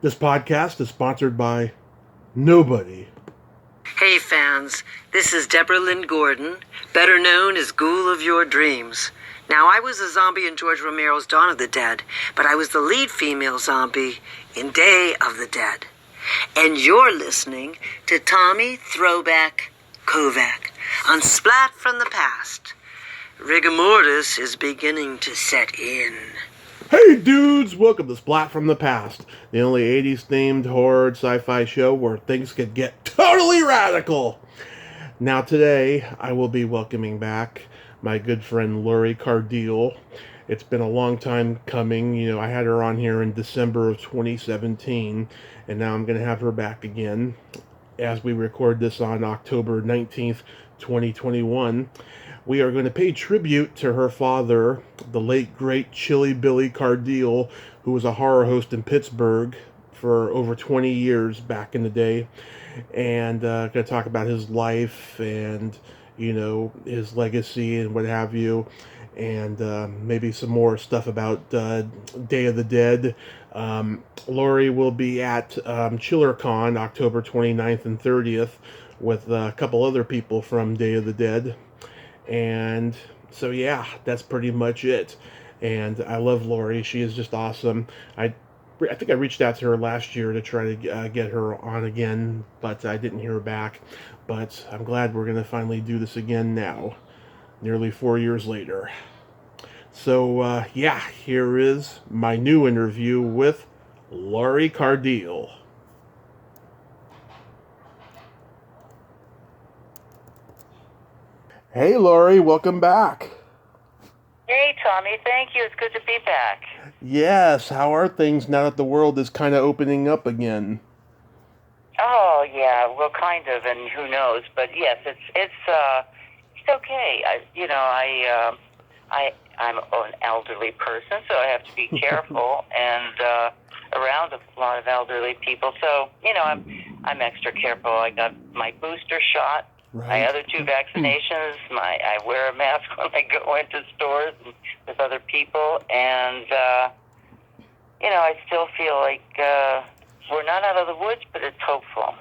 This podcast is sponsored by nobody. Hey fans, this is Deborah Lynn Gordon, better known as Ghoul of Your Dreams. Now, I was a zombie in George Romero's Dawn of the Dead, but I was the lead female zombie in Day of the Dead. And you're listening to Tommy Throwback Kovac on Splat from the Past. Rigor mortis is beginning to set in. Hey dudes, welcome to Splat from the Past, the only 80s themed horror sci-fi show where things could get totally radical. Now today, I will be welcoming back my good friend Lori Cardille. It's been a long time coming. I had her on here in December of 2017, and now I'm going to have her back again as we record this on October 19th, 2021. We are going to pay tribute to her father, the late, great Chilly Billy Cardille, who was a horror host in Pittsburgh for over 20 years back in the day. And going to talk about his life and, his legacy and what have you. And maybe some more stuff about Day of the Dead. Lori will be at ChillerCon October 29th and 30th with a couple other people from Day of the Dead. And so, yeah, that's pretty much it. And I love Lori. She is just awesome. I think I reached out to her last year to try to get her on again, but I didn't hear back. But I'm glad we're going to finally do this again now, nearly 4 years later. So, here is my new interview with Lori Cardille. Hey, Lori, welcome back. Hey, Tommy, thank you. It's good to be back. Yes, how are things now that the world is kind of opening up again? Oh, yeah, well, kind of, and who knows? But yes, it's okay. I'm an elderly person, so I have to be careful and around a lot of elderly people. So I'm extra careful. I got my booster shot. Right. My other 2 vaccinations, I wear a mask when I go into stores and with other people, and, I still feel like we're not out of the woods, but it's hopeful.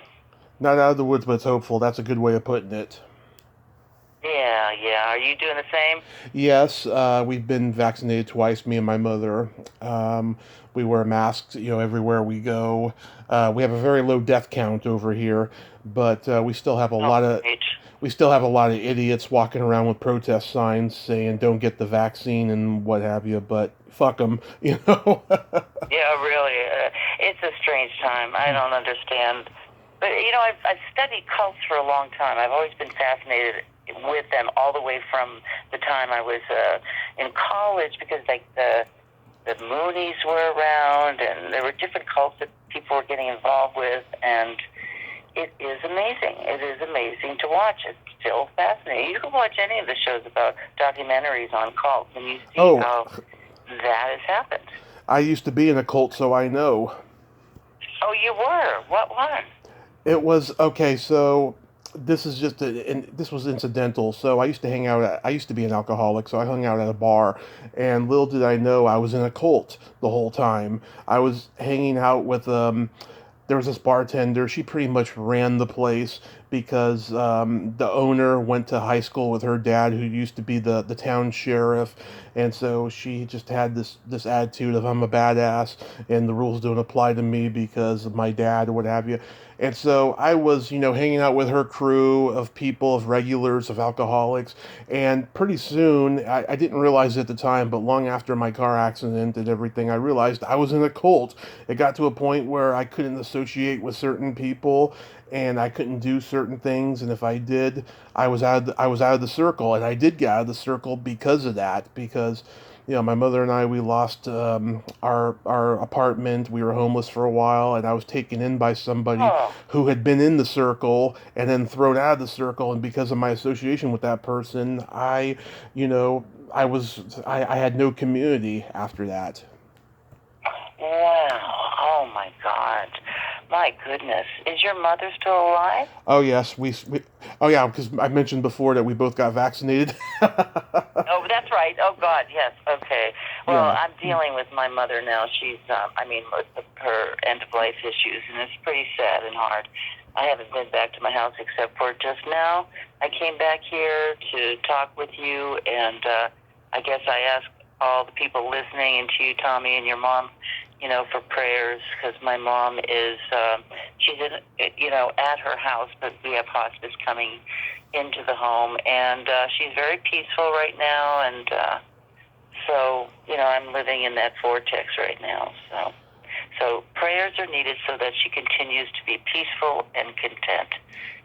Not out of the woods, but it's hopeful. That's a good way of putting it. Yeah. Are you doing the same? Yes, we've been vaccinated twice, me and my mother. We wear masks, everywhere we go. We have a very low death count over here, but we still have a lot of idiots walking around with protest signs saying "Don't get the vaccine" and what have you. But fuck them, Yeah, really, it's a strange time. I don't understand, but I've studied cults for a long time. I've always been fascinated with them all the way from the time I was in college, because the Moonies were around, and there were different cults that people were getting involved with, and it is amazing. It is amazing to watch. It's still fascinating. You can watch any of the shows about documentaries on cults, and you see how that has happened. I used to be in a cult, so I know. Oh, you were? What one? It was, okay, so this was incidental. So I used to be an alcoholic, so I hung out at a bar, and little did I know I was in a cult the whole time. I was hanging out with, there was this bartender. She pretty much ran the place because the owner went to high school with her dad, who used to be the town sheriff, and so she just had this attitude of, I'm a badass, and the rules don't apply to me because of my dad or what have you. And so I was, hanging out with her crew of people, of regulars, of alcoholics, and pretty soon, I didn't realize it at the time, but long after my car accident and everything, I realized I was in a cult. It got to a point where I couldn't associate with certain people, and I couldn't do certain things, and if I did, I was out of the circle, and I did get out of the circle because of that, because my mother and I, we lost our apartment. We were homeless for a while, and I was taken in by somebody who had been in the circle and then thrown out of the circle. And because of my association with that person, I had no community after that. Wow. Oh, my God. My goodness. Is your mother still alive? Oh, yes. Oh, yeah, because I mentioned before that we both got vaccinated. Oh, that's right. Oh, God, yes. Okay. Well, Yeah. I'm dealing with my mother now. She's, with her end-of-life issues, and it's pretty sad and hard. I haven't been back to my house except for just now. I came back here to talk with you, and I guess I asked all the people listening, and to you, Tommy, and your mom, for prayers, because my mom is, she's at her house, but we have hospice coming into the home, and she's very peaceful right now, and so, I'm living in that vortex right now, so prayers are needed so that she continues to be peaceful and content.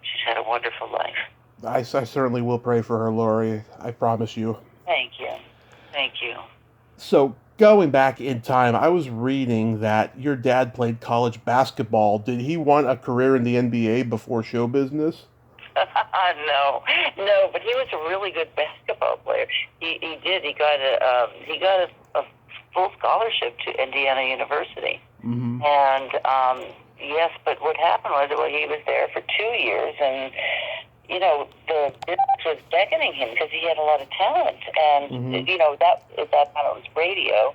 She's had a wonderful life. I certainly will pray for her, Lori. I promise you. Thank you. Thank you. So, going back in time, I was reading that your dad played college basketball. Did he want a career in the NBA before show business? No, but he was a really good basketball player. He did. He got a full scholarship to Indiana University. Mm-hmm. And yes, but what happened was, he was there for 2 years, and the business was beckoning him because he had a lot of talent, and that time it was radio.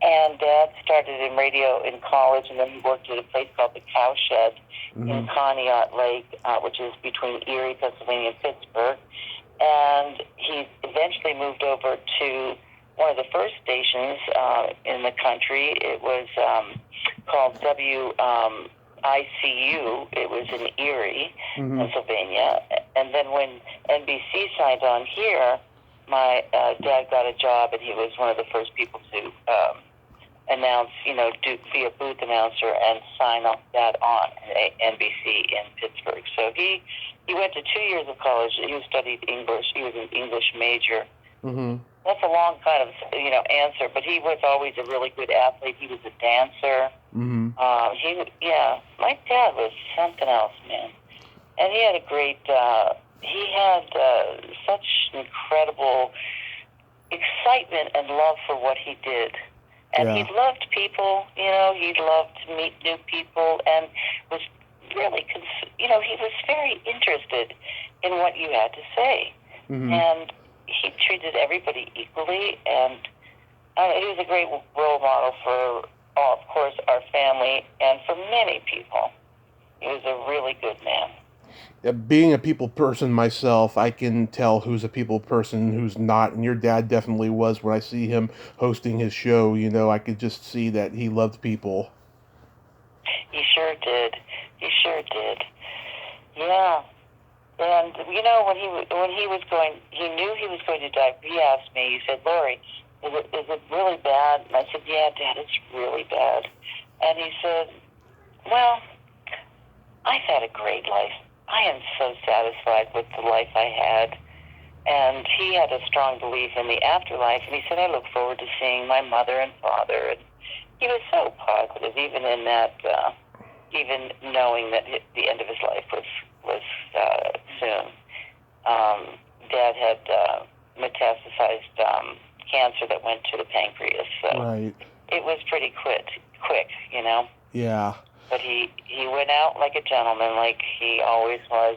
And Dad started in radio in college, and then he worked at a place called the Cowshed in Conneaut Lake, which is between Erie, Pennsylvania, and Pittsburgh. And he eventually moved over to one of the first stations in the country. It was called WIIC-TV. It was in Erie, Pennsylvania. And then when NBC signed on here, my dad got a job, and he was one of the first people to announce, be a booth announcer and sign up that on NBC in Pittsburgh. So he went to 2 years of college. He studied English. He was an English major. Mm-hmm. That's a long kind of, answer, but he was always a really good athlete. He was a dancer. Mm-hmm. My dad was something else, man. And he had a great, such incredible excitement and love for what he did. And he loved people, he loved to meet new people, and was really, he was very interested in what you had to say. Mm-hmm. And he treated everybody equally, and he was a great role model for, of course, our family, and for many people. He was a really good man. Being a people person myself, I can tell who's a people person and who's not, and your dad definitely was. When I see him hosting his show, I could just see that he loved people. He sure did. Yeah. And when he was going, he knew he was going to die. He asked me. He said, "Lori, is it really bad?" And I said, "Yeah, Dad, it's really bad." And he said, "Well, I've had a great life. I am so satisfied with the life I had." And he had a strong belief in the afterlife. And he said, "I look forward to seeing my mother and father." And he was so positive, even in that, even knowing that the end of his life was soon. Dad had metastasized cancer that went to the pancreas. So it was pretty quick, Yeah. But he went out like a gentleman, like he always was.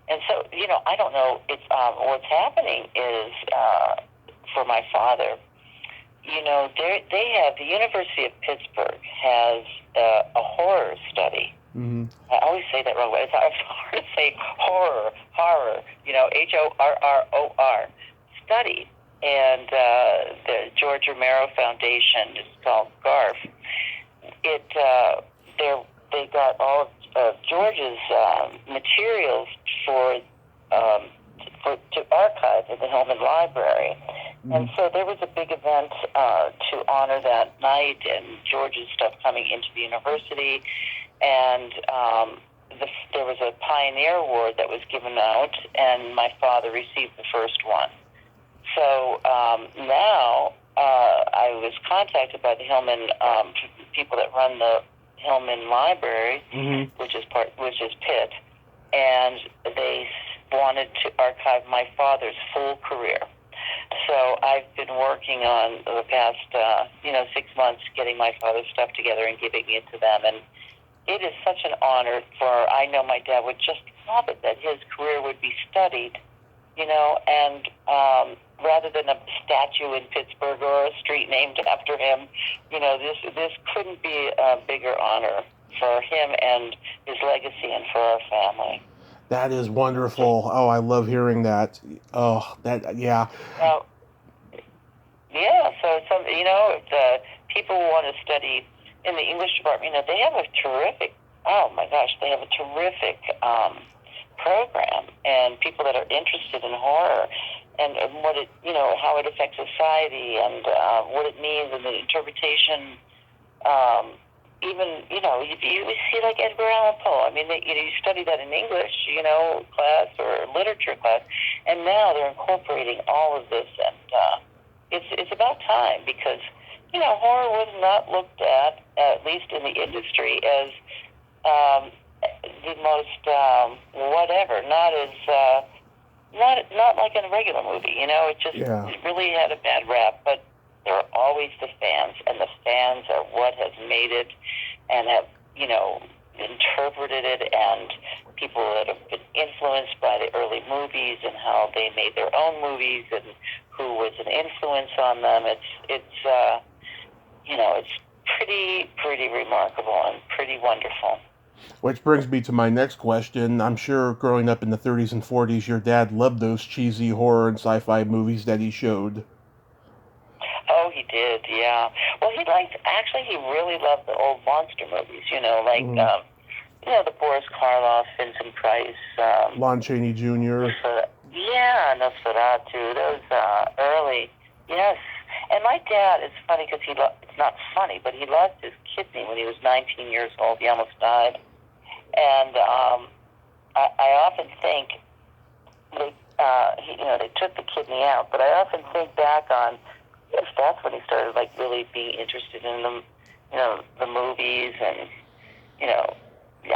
And so, I don't know. It's what's happening is for my father. They have the University of Pittsburgh has a horror study. Mm-hmm. I always say that wrong way. It's hard to say horror. HORROR study, and the George Romero Foundation is called GARF. They got all of George's materials to archive in the Hillman Library. Mm-hmm. And so there was a big event to honor that night, and George's stuff coming into the university, and there was a Pioneer Award that was given out, and my father received the first one. So now I was contacted by the Hillman people that run the Hillman Library, which is Pitt, and they wanted to archive my father's full career. So I've been working on the past 6 months getting my father's stuff together and giving it to them, and it is such an honor I know my dad would just love it that his career would be studied, and rather than a statue in Pittsburgh or a street named after him, this couldn't be a bigger honor for him and his legacy and for our family. That is wonderful. Oh, I love hearing that. Oh, yeah. Well, yeah, so the people who want to study in the English department, they have a terrific, they have a terrific program, and people that are interested in horror and what it, how it affects society and what it means and the interpretation. Even, you see like Edgar Allan Poe. I mean, you study that in English, class or literature class, and now they're incorporating all of this, and it's about time because, horror was not looked at least in the industry, as the most whatever, not as not like in a regular movie. It really had a bad rap, but there are always the fans, and the fans are what has made it and have, interpreted it, and people that have been influenced by the early movies and how they made their own movies and who was an influence on them. It's pretty remarkable and pretty wonderful. Which brings me to my next question. I'm sure growing up in the 30s and 40s, your dad loved those cheesy horror and sci-fi movies that he showed. Oh, he did, yeah. Well, he really loved the old monster movies, the Boris Karloff, Vincent Price. Lon Chaney Jr. Nosferatu, those early, yes. And my dad, it's funny because it's not funny, but he lost his kidney when he was 19 years old. He almost died. And I often think, they took the kidney out, but I often think back on, if that's when he started really being interested in the movies, and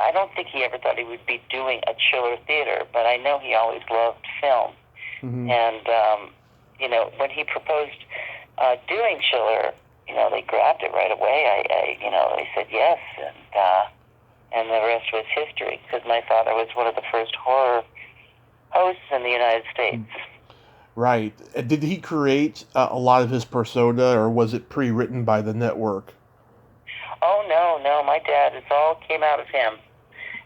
I don't think he ever thought he would be doing a Chiller theater, but I know he always loved film. Mm-hmm. And when he proposed doing Chiller, they grabbed it right away. They said yes, and the rest was history, because my father was one of the first horror hosts in the United States. Right. Did he create a lot of his persona, or was it pre-written by the network? Oh, no. My dad, it all came out of him.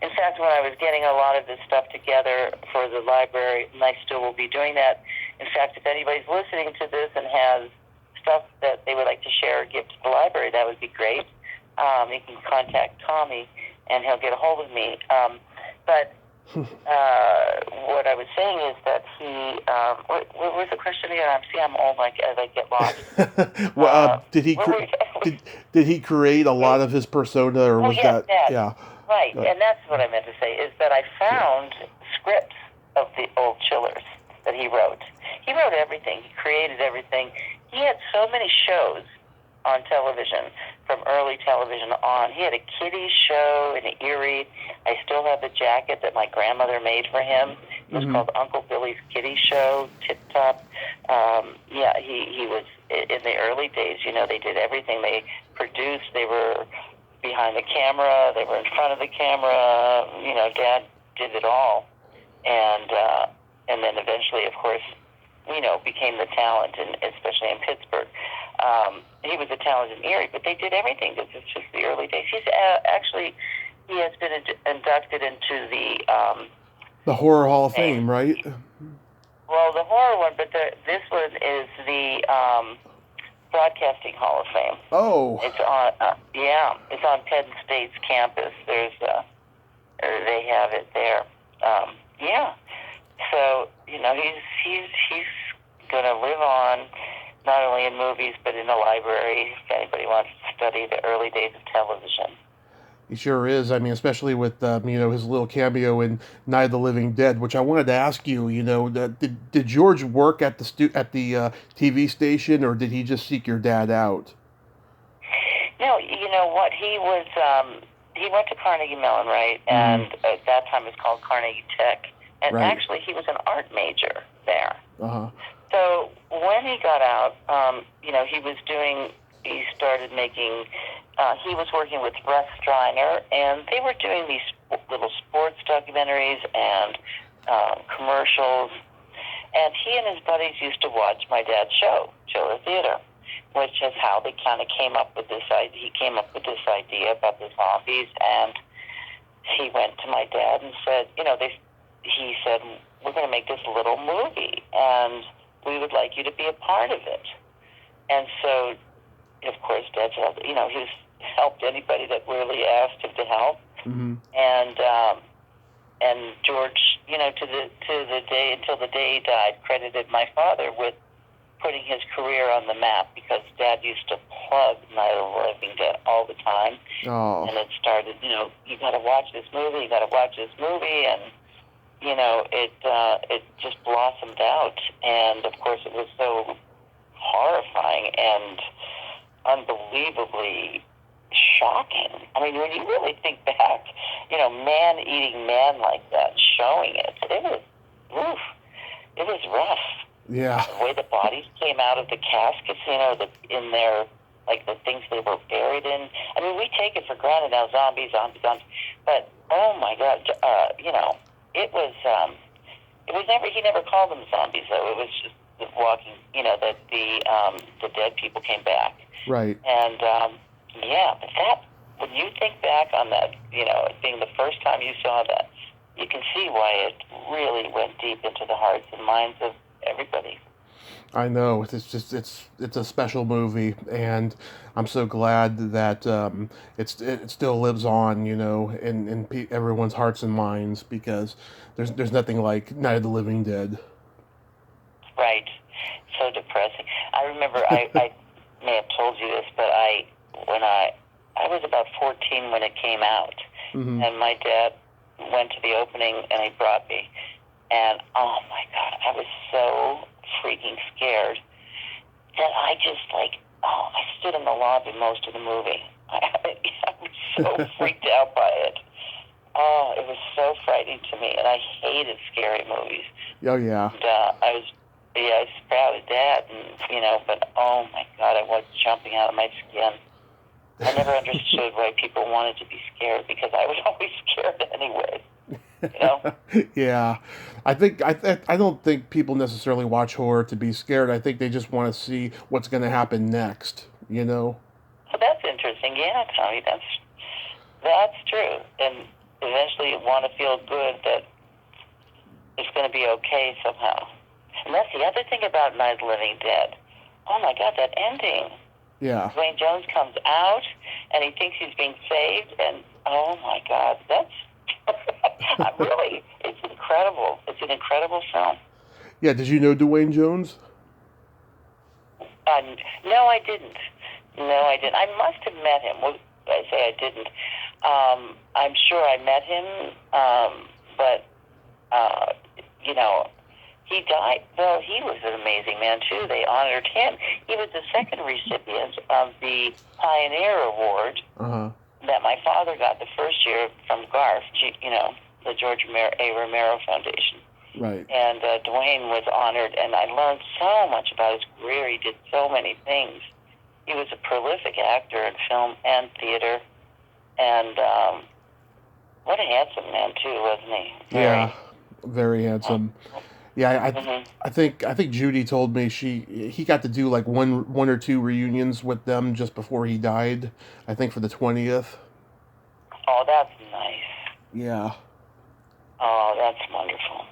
In fact, when I was getting a lot of this stuff together for the library, and I still will be doing that. In fact, if anybody's listening to this and has stuff that they would like to share or give to the library, that would be great. You can contact Tommy, and he'll get a hold of me. But what I was saying is that he, what was the question again? I'm old, as I get lost. Well, did he create a lot of his persona, or was that? Yeah. Right, and that's what I meant to say, is that I found scripts of the old Chillers that he wrote. He wrote everything. He created everything. He had so many shows on television, from early television on. He had a kiddie show in Erie. I still have the jacket that my grandmother made for him. It was called Uncle Billy's Kiddie Show, Tip Top. He was, in the early days, they did everything. They produced, they were behind the camera, they were in front of the camera. Dad did it all. And then eventually, of course, became the talent, and especially in Pittsburgh. He was a talent in Erie, but they did everything. This is just the early days. He's he has been inducted into the Horror Hall of Fame, right? Well, the horror one, but this one is the Broadcasting Hall of Fame. Oh, it's on it's on Penn State's campus. They have it there. So he's going to live on, not only in movies, but in the library, if anybody wants to study the early days of television. He sure is. I mean, especially with, his little cameo in Night of the Living Dead, which I wanted to ask you, did George work at the TV station, or did he just seek your dad out? No, you know what? He went to Carnegie Mellon, right? And at that time it was called Carnegie Tech. And actually, he was an art major there. Uh-huh. So when he got out, he started making, he was working with Russ Striner, and they were doing these little sports documentaries and commercials. And he and his buddies used to watch my dad's show, Chiller Theater, which is how they kind of came up with this idea. He came up with this idea about the zombies, and he went to my dad and said, he said, we're going to make this little movie, and we would like you to be a part of it. And so, of course, Dad said, he's helped anybody that really asked him to help. Mm-hmm. And George, to the day until the day he died, credited my father with putting his career on the map, because Dad used to plug Night of the Living Dead all the time. Oh. And it started, you got to watch this movie, and it just blossomed out. And of course, it was so horrifying and unbelievably shocking. I mean, when you really think back, man eating man like that, showing it was rough. Yeah. The way the bodies came out of the caskets, in their, like, the things they were buried in. I mean, we take it for granted now, zombies. But, oh my God, it was never, he never called them zombies, though. It was just the walking, that the dead people came back. Right. And, but that, when you think back on that, it being the first time you saw that, you can see why it really went deep into the hearts and minds of everybody. I know. It's a special movie, and I'm so glad that it still lives on, in everyone's hearts and minds, because there's nothing like Night of the Living Dead. Right. So depressing. I remember I may have told you this, but when I was about 14 when it came out, mm-hmm. and my dad went to the opening and he brought me, and oh my God, I was so freaking scared that I just I stood in the lobby most of the movie. I was so freaked out by it. Oh, it was so frightening to me, and I hated scary movies. Oh yeah. And I was proud of Dad, and but oh my God, I was jumping out of my skin. I never understood why people wanted to be scared, because I was always scared anyway. Yeah, I don't think people necessarily watch horror to be scared. I think they just want to see what's going to happen next. Well, that's interesting. Yeah, Tommy, that's true. And eventually, you want to feel good that it's going to be okay somehow. And that's the other thing about Night of the Living Dead. Oh my God, that ending. Yeah. Dwayne Jones comes out and he thinks he's being saved, and oh my God, that's really, it's incredible. It's an incredible film. Yeah, did you know Dwayne Jones? No, I didn't. I must have met him. Well, I say I didn't. I'm sure I met him, but he died. Well, he was an amazing man, too. They honored him. He was the second recipient of the Pioneer Award that my father got the first year from GARF, the George A. Romero Foundation. Right. And Dwayne was honored, and I learned so much about his career. He did so many things. He was a prolific actor in film and theater, and what a handsome man, too, wasn't he? Yeah, very handsome. Yeah, I think Judy told me he got to do like one or two reunions with them just before he died. I think for the 20th. Oh, that's nice. Yeah. Oh, that's wonderful.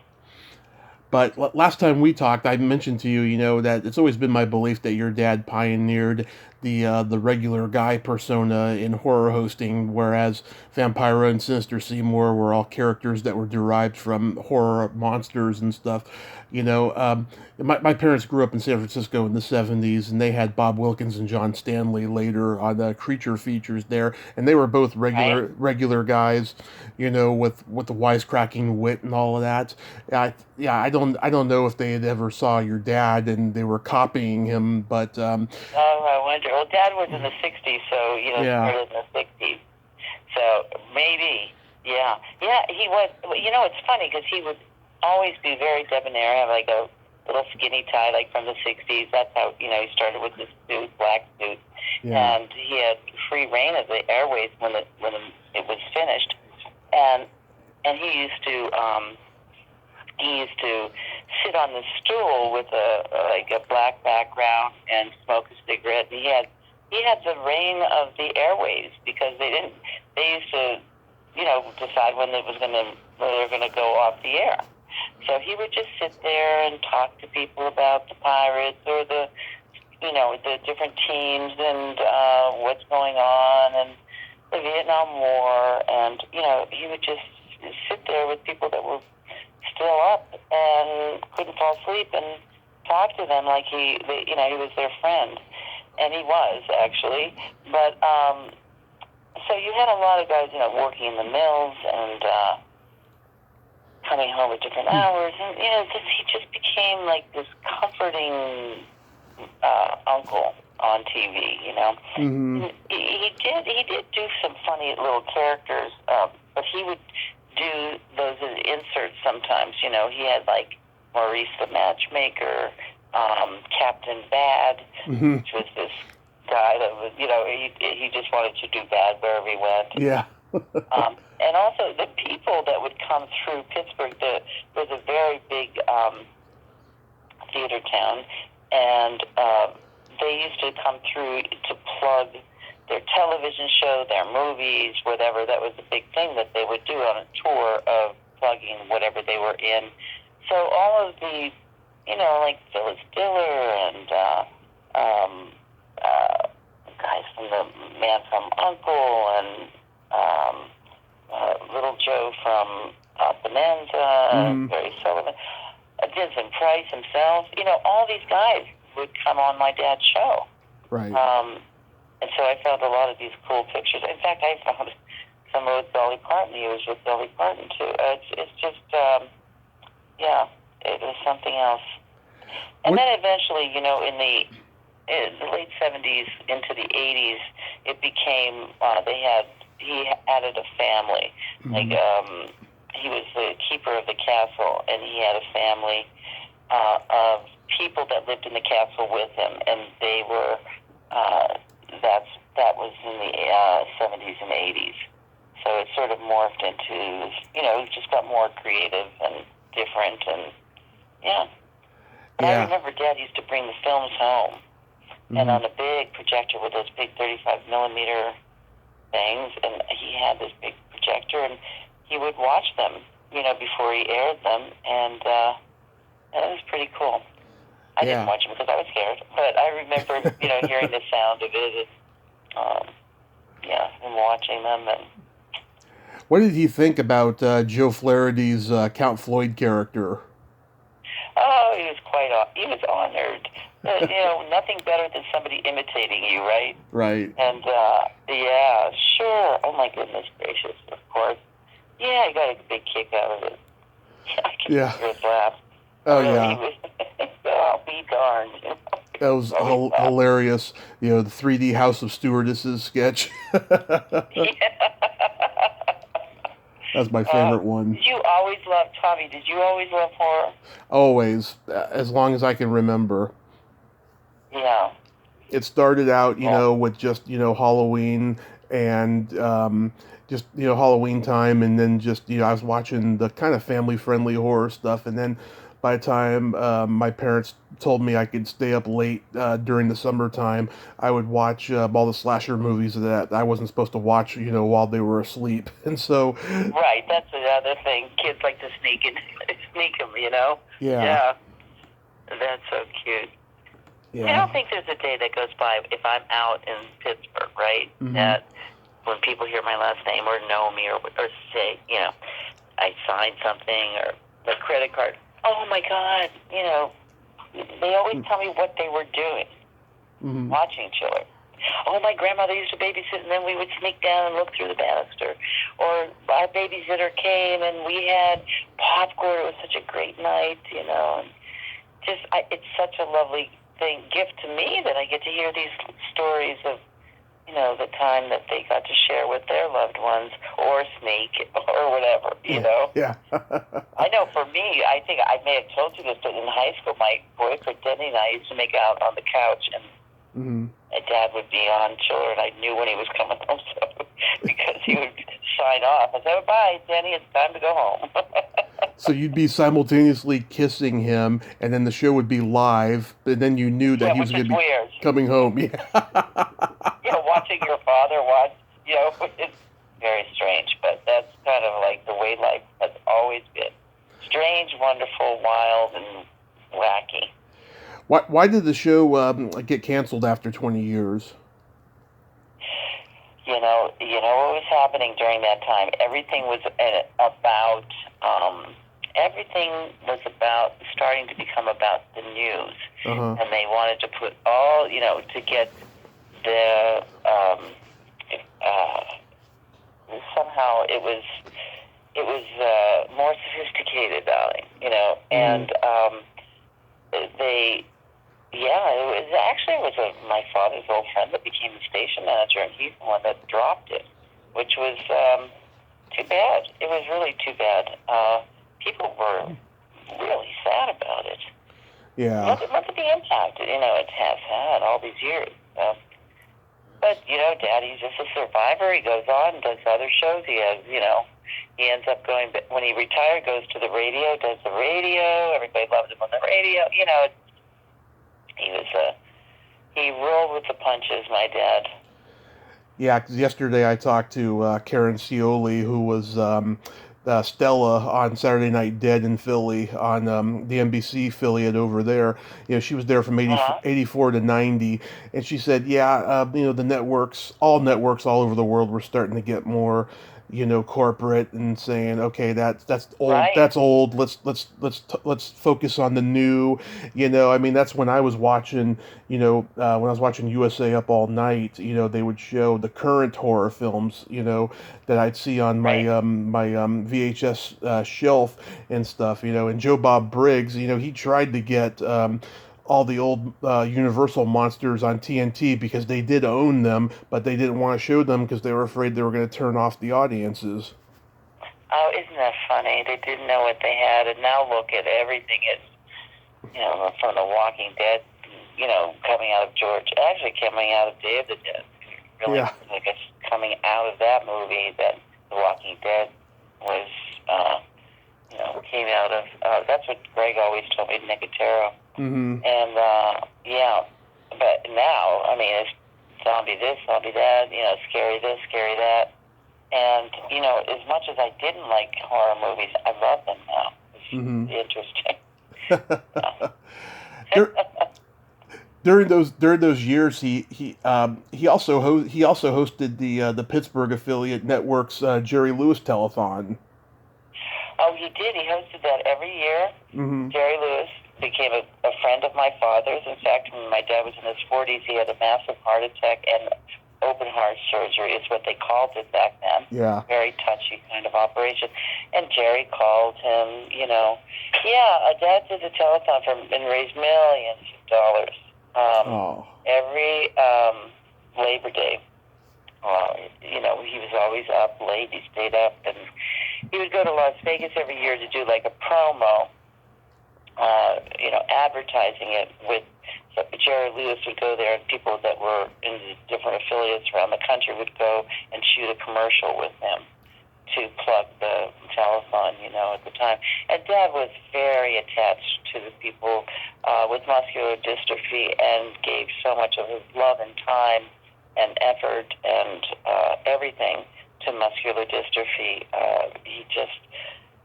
But last time we talked, I mentioned to you, that it's always been my belief that your dad pioneered the regular guy persona in horror hosting, whereas Vampira and Sinister Seymour were all characters that were derived from horror monsters and stuff. My parents grew up in San Francisco in the 70s, and they had Bob Wilkins and John Stanley later on the creature features there, and they were both regular guys, with the wisecracking wit and all of that. I don't know if they had ever saw your dad and they were copying him, but oh, I wonder. Well, Dad was in the 60s, so started in the 60s. So maybe, yeah, he was. It's funny because he would always be very debonair, have like a little skinny tie, like from the 60s. That's how he started with this suit, black suit, and he had free reign of the airways when it was finished, and he used to he used to sit on the stool with a black background and smoke a cigarette. And he had the reign of the airwaves because they used to, decide when they were gonna go off the air. So he would just sit there and talk to people about the Pirates or the different teams and what's going on and the Vietnam War, and he would just sit there with people that were still up and couldn't fall asleep and talk to them like he was their friend, and he was actually. But so you had a lot of guys, working in the mills and coming home at different hours, and he just became like this comforting uncle on TV. Mm-hmm. He did do some funny little characters, but he would do those as inserts sometimes. He had like Maurice the Matchmaker, Captain Bad, Mm-hmm. which was this guy that was, he just wanted to do bad wherever he went. Yeah. And also the people that would come through Pittsburgh, was a very big theater town, and they used to come through to plug their television show, their movies, whatever. That was a big thing that they would do on a tour of plugging whatever they were in. So all of the, like Phyllis Diller and guys from The Man from U.N.C.L.E. and Little Joe from Bonanza, Barry Sullivan, Vincent Price himself, all these guys would come on my dad's show. Right. And so I found a lot of these cool pictures. In fact, I found some with Dolly Parton. He was with Dolly Parton, too. It's just, it was something else. And then eventually, in the late 70s into the 80s, it became, he added a family. Mm-hmm. Like, he was the keeper of the castle, and he had a family of people that lived in the castle with him, and they were, that was in the 70s and 80s. So it sort of morphed into, it just got more creative and different, and But I remember Dad used to bring the films home, and on a big projector with those big 35 millimeter things, and he had this big projector, and he would watch them, before he aired them, and it was pretty cool. I didn't watch them because I was scared, but I remember, hearing the sound of it, and watching them. And what did he think about Joe Flaherty's Count Floyd character? Oh, he was honored. Nothing better than somebody imitating you, right? Right. And, sure. Oh, my goodness gracious, of course. Yeah, I got a big kick out of it. I can hear his laugh. Oh, really, yeah. He was, I'll be darned. That was hilarious. The 3D House of Stewardesses sketch. That's my favorite one. Did you always love, Tommy, did you always love horror? Always, as long as I can remember. Yeah. It started out, with just, Halloween and just, Halloween time, and then just, I was watching the kind of family-friendly horror stuff, and then by the time my parents told me I could stay up late during the summertime, I would watch all the slasher movies that I wasn't supposed to watch, while they were asleep. And so... Right, that's another thing. Kids like to sneak them, Yeah. Yeah. That's so cute. Yeah. I don't think there's a day that goes by if I'm out in Pittsburgh, right, that when people hear my last name or know me or say, I signed something or the credit card, oh, my God, they always tell me what they were doing, watching Chiller. Oh, my grandmother used to babysit, and then we would sneak down and look through the banister. Or our babysitter came, and we had popcorn. It was such a great night, And it's such a lovely gift to me that I get to hear these stories of, the time that they got to share with their loved ones, or sneak, or whatever, Yeah. I know for me, I think I may have told you this, but in high school, my boyfriend Denny and I used to make out on the couch, and my dad would be on Chiller, and I knew when he was coming home, because he would sign off. I said, oh, bye, Denny, it's time to go home. So you'd be simultaneously kissing him, and then the show would be live, and then you knew that Yeah, he was which going is to be weird. coming home. Yeah. Watching your father watch, it's very strange, but that's kind of like the way life has always been. Strange, wonderful, wild, and wacky. Why did the show get canceled after 20 years? What was happening during that time? Everything was starting to become about the news, and they wanted to put all, to get the somehow it was more sophisticated, darling, and they. Yeah, my father's old friend that became the station manager, and he's the one that dropped it, which was too bad. It was really too bad. People were really sad about it. Yeah. Look at the impact, it has had all these years. But, Daddy's just a survivor. He goes on and does other shows. He has, he ends up going, when he retired, goes to the radio, does the radio. Everybody loved him on the radio. He rolled with the punches, my dad. Yeah, 'cause yesterday I talked to Karen Scioli, who was Stella on Saturday Night Dead in Philly on the NBC affiliate over there. She was there from 84 to 90, and she said, the networks all over the world were starting to get more, corporate and saying, okay, that's old, right. That's old. Let's focus on the new. That's when I was watching, when I was watching USA Up All Night. They would show the current horror films, that I'd see on my VHS shelf and stuff. And Joe Bob Briggs, he tried to get all the old Universal monsters on TNT because they did own them, but they didn't want to show them because they were afraid they were going to turn off the audiences. Oh, isn't that funny? They didn't know what they had, and now look at everything. It's, from The Walking Dead, coming out of coming out of Day of the Dead. Really, like it's coming out of that movie that The Walking Dead was, came out of. That's what Greg always told me, Nicotero. Mm-hmm. And, but now, it's zombie this, zombie that, scary this, scary that. And, as much as I didn't like horror movies, I love them now. It's interesting. During those years, he also hosted the Pittsburgh affiliate network's Jerry Lewis Telethon. Oh, he did. He hosted that every year. Mm-hmm. Jerry Lewis became a friend of my father's. In fact, when my dad was in his 40s, he had a massive heart attack and open heart surgery is what they called it back then. Yeah. Very touchy kind of operation. And Jerry called him, Dad did a telethon and raised millions of dollars. Every Labor Day. He was always up late. He stayed up, and he would go to Las Vegas every year to do like a promo, advertising it with. So Jerry Lewis would go there, and people that were in the different affiliates around the country would go and shoot a commercial with him to plug the telethon, at the time. And Dad was very attached to the people with muscular dystrophy and gave so much of his love and time and effort and everything to muscular dystrophy. He just,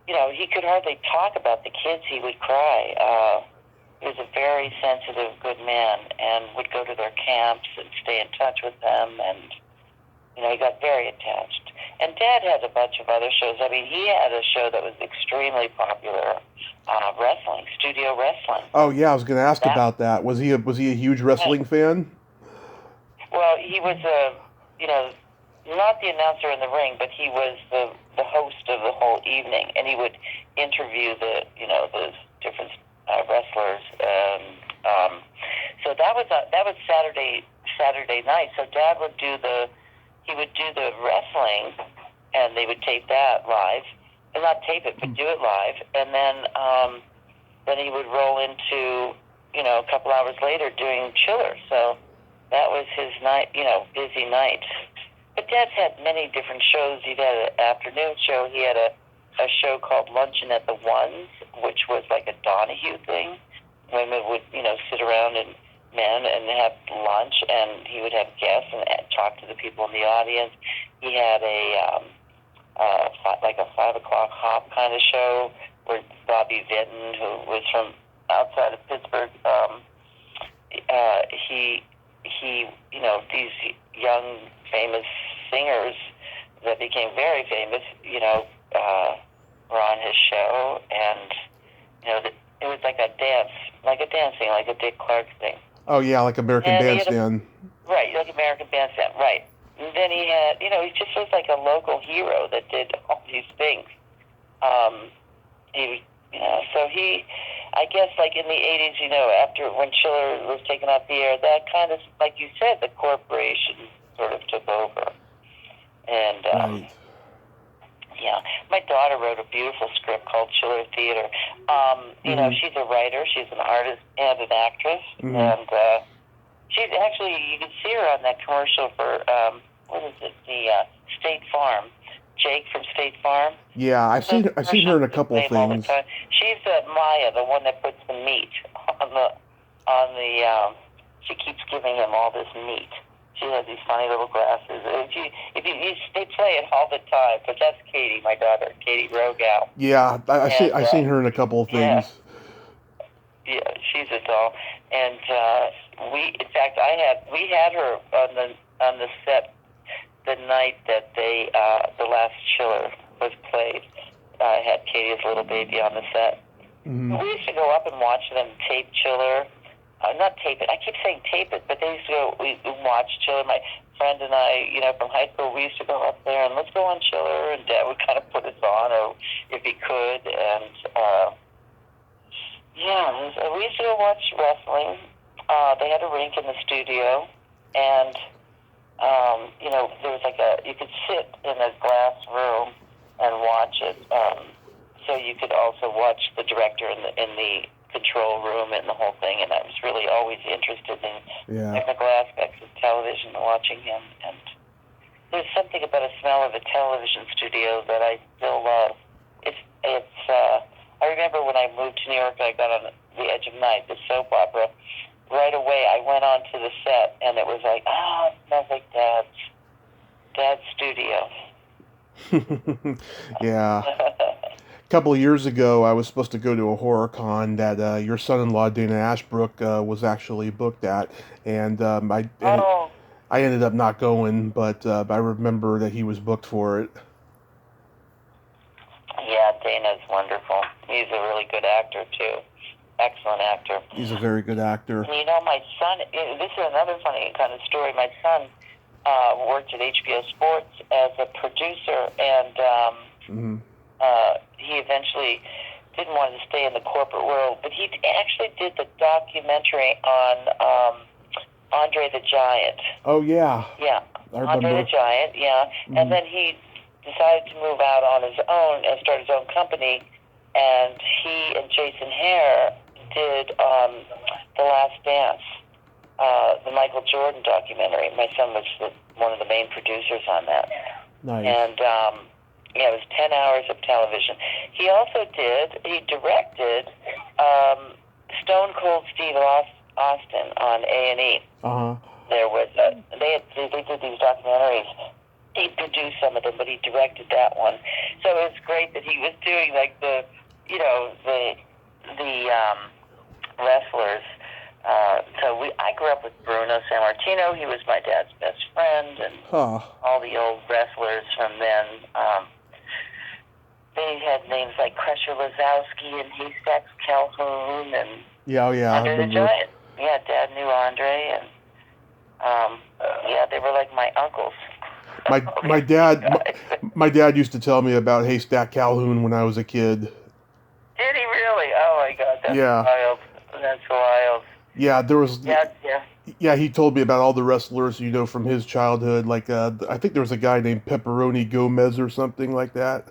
he could hardly talk about the kids. He would cry. He was a very sensitive, good man and would go to their camps and stay in touch with them. And, he got very attached. And Dad had a bunch of other shows. He had a show that was extremely popular, wrestling, studio wrestling. Oh, yeah, I was going to ask about that. Was he a huge wrestling fan? Well, he was not the announcer in the ring, but he was the host of the whole evening, and he would interview the different wrestlers. So that was Saturday night. So Dad would do the wrestling, and they would tape that live, and not tape it, but do it live, and then he would roll into a couple hours later doing Chiller. So that was his night, busy night. But Dad's had many different shows. He had an afternoon show. He had a a show called Luncheon at the Ones, which was like a Donahue thing. Women would, sit around and men and have lunch, and he would have guests and talk to the people in the audience. He had a 5 o'clock hop kind of show where Bobby Vinton, who was from outside of Pittsburgh, these young famous singers that became very famous, were on his show, and it was like a dancing, like a Dick Clark thing. Oh yeah, like American Bandstand. Right, like American Bandstand, right. And then he had, he just was like a local hero that did all these things. So I guess like in the 80s, after when Chiller was taken off the air, that kind of, like you said, the corporation sort of took over. And, right. yeah, my daughter wrote a beautiful script called Chiller Theater. She's a writer, she's an artist and an actress, and she's actually, you can see her on that commercial for, the State Farm. Jake from State Farm. Yeah, I've seen her in a couple of things. She's Maya, the one that puts the meat on the. She keeps giving him all this meat. She has these funny little glasses. They play it all the time. But that's Katie, my daughter, Katie Rogow. Yeah, I've seen her in a couple of things. Yeah, she's a doll. And we had her on the set the night that the last Chiller was played. I had Katie's little baby on the set. Mm-hmm. We used to go up and watch them tape Chiller. Not tape it. I keep saying tape it, but they used to go. We watch Chiller. My friend and I, from high school, we used to go up there and let's go on Chiller, and Dad would kind of put us on, or if he could, and we used to go watch wrestling. They had a rink in the studio, and there was you could sit in a glass room and watch it. So you could also watch the director in the control room and the whole thing. And I was really always interested in technical aspects of television, watching him. And there's something about a smell of a television studio that I still love. I remember when I moved to New York, I got on The Edge of Night, the soap opera. Right away, I went on to the set, and it was like, it smells like Dad's studio. Yeah. A couple of years ago, I was supposed to go to a horror con that your son-in-law, Dana Ashbrook, was actually booked at, and I ended up not going, but I remember that he was booked for it. Yeah, Dana's wonderful. He's a really good actor, too. Excellent actor. He's a very good actor. And my son, this is another funny kind of story. My son worked at HBO Sports as a producer, and he eventually didn't want to stay in the corporate world, but he actually did the documentary on Andre the Giant. Oh, yeah. Yeah, Andre the Giant, yeah. Mm-hmm. And then he decided to move out on his own and start his own company, and he and Jason Hare did The Last Dance, the Michael Jordan documentary. My son was one of the main producers on that. Nice. And, it was 10 hours of television. He also directed Stone Cold Steve Austin on A&E. Uh-huh. There was, they did these documentaries. He produced some of them, but he directed that one. So it was great that he was doing the wrestlers. I grew up with Bruno Sammartino. He was my dad's best friend, and all the old wrestlers from then. They had names like Crusher Lazowski and Haystacks Calhoun and Andre the Giant. Yeah, Dad knew Andre, and they were like my uncles. My dad used to tell me about Haystack Calhoun when I was a kid. Did he really? Oh my God, that's wild. That's wild. Yeah, there was. Yeah. Yeah, he told me about all the wrestlers, from his childhood. Like, I think there was a guy named Pepperoni Gomez or something like that.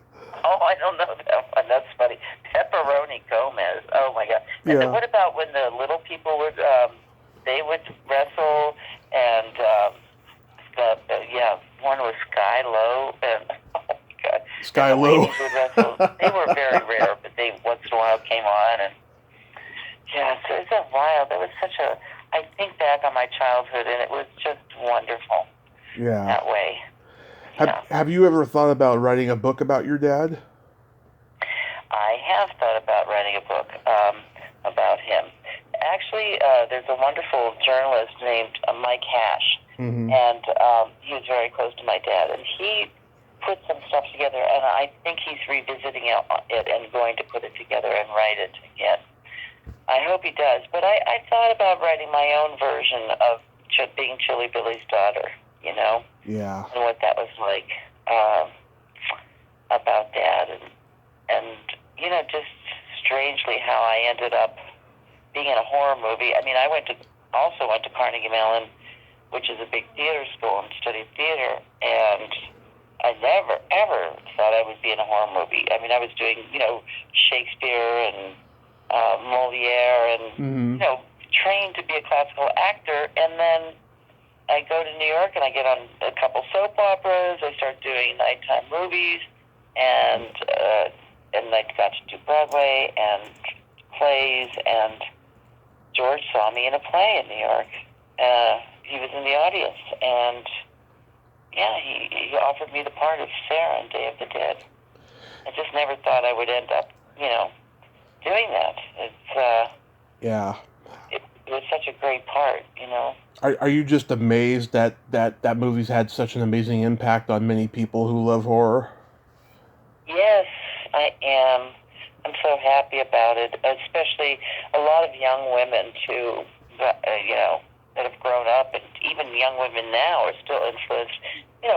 Oh, I don't know that one. That's funny. Pepperoni Gomez. Oh my God. And then what about when the little people would wrestle, and one was Sky Low, and oh my God, Sky Low. They were very rare, but they once in a while came on, and yeah, so it's a wild. That was such a. I think back on my childhood, and it was just wonderful. Yeah. That way. Have you ever thought about writing a book about your dad? I have thought about writing a book about him. Actually, there's a wonderful journalist named Mike Hash, and he was very close to my dad, and he put some stuff together, and I think he's revisiting it and going to put it together and write it again. I hope he does, but I thought about writing my own version of being Chili Billy's daughter, you know? Yeah. And what that was like about Dad, and you know, just strangely how I ended up being in a horror movie. I mean, I also went to Carnegie Mellon, which is a big theater school, and studied theater, and I never, ever thought I would be in a horror movie. I mean, I was doing, you know, Shakespeare and Moliere and, you know, trained to be a classical actor, and then I go to New York and I get on a couple soap operas. I start doing nighttime movies, and I got to do Broadway and plays, and George saw me in a play in New York. He was in the audience, and yeah, he offered me the part of Sarah in Day of the Dead. I just never thought I would end up, you know, doing that. It's yeah. It was such a great part, you know. Are you just amazed that movie's had such an amazing impact on many people who love horror? Yes, I am. I'm so happy about it, especially a lot of young women too, you know, that have grown up, and even young women now are still influenced, you know,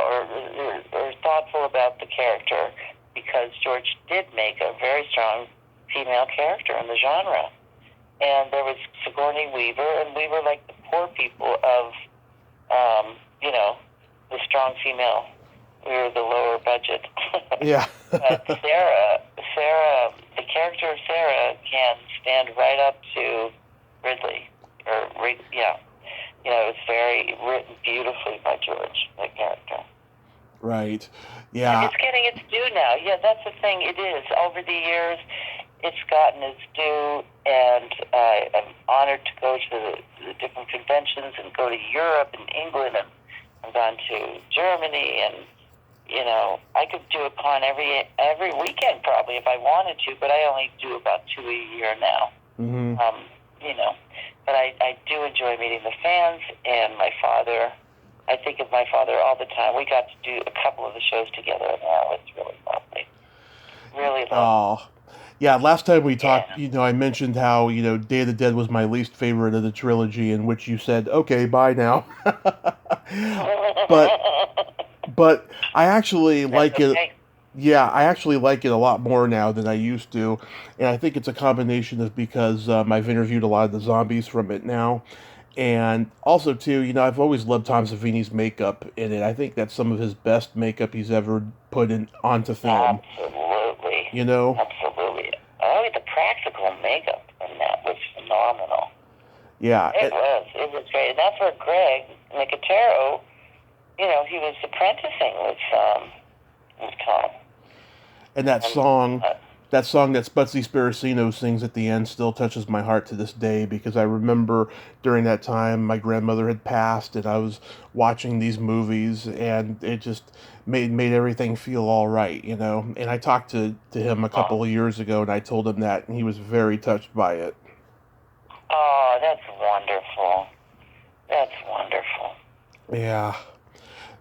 or thoughtful about the character, because George did make a very strong female character in the genre. And there was Sigourney Weaver, and we were like the poor people of, you know, the strong female. We were the lower budget. Yeah. But Sarah, the character of Sarah can stand right up to Ridley. Yeah. You know, it's very written beautifully by George, that character. Right. Yeah. And it's getting its due now. Yeah, that's the thing. It is. Over the years, it's gotten its due, and I'm honored to go to the different conventions and go to Europe and England, and I've gone to Germany, and, you know, I could do a con every weekend probably if I wanted to, but I only do about 2 a year now. You know, but I do enjoy meeting the fans, and my father. I think of my father all the time. We got to do a couple of the shows together now. It's really lovely. Really lovely. Oh. Yeah, last time we talked, you know, I mentioned how, you know, Day of the Dead was my least favorite of the trilogy, in which you said, okay, bye now. But I actually like it. Yeah, I actually like it a lot more now than I used to. And I think it's a combination of because I've interviewed a lot of the zombies from it now. And also, too, you know, I've always loved Tom Savini's makeup in it. I think that's some of his best makeup he's ever put onto film. Absolutely. You know? Absolutely. Oh, the practical makeup in that was phenomenal. Yeah. It was great. And that's where Greg Nicotero, you know, he was apprenticing with Tom. And that song that Spudsy Sparacino sings at the end still touches my heart to this day, because I remember during that time my grandmother had passed, and I was watching these movies, and it just made everything feel all right, you know. And I talked to him a couple of years ago, and I told him that, and he was very touched by it. Oh, that's wonderful. That's wonderful. Yeah.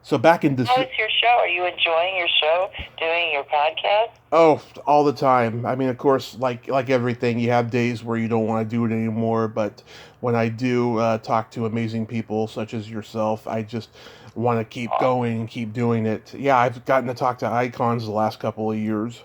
So back in How is your show? Are you enjoying your show, doing your podcast? Oh, all the time. I mean, of course, like everything, you have days where you don't want to do it anymore. But when I do talk to amazing people such as yourself, I just want to keep going and keep doing it. Yeah, I've gotten to talk to icons the last couple of years.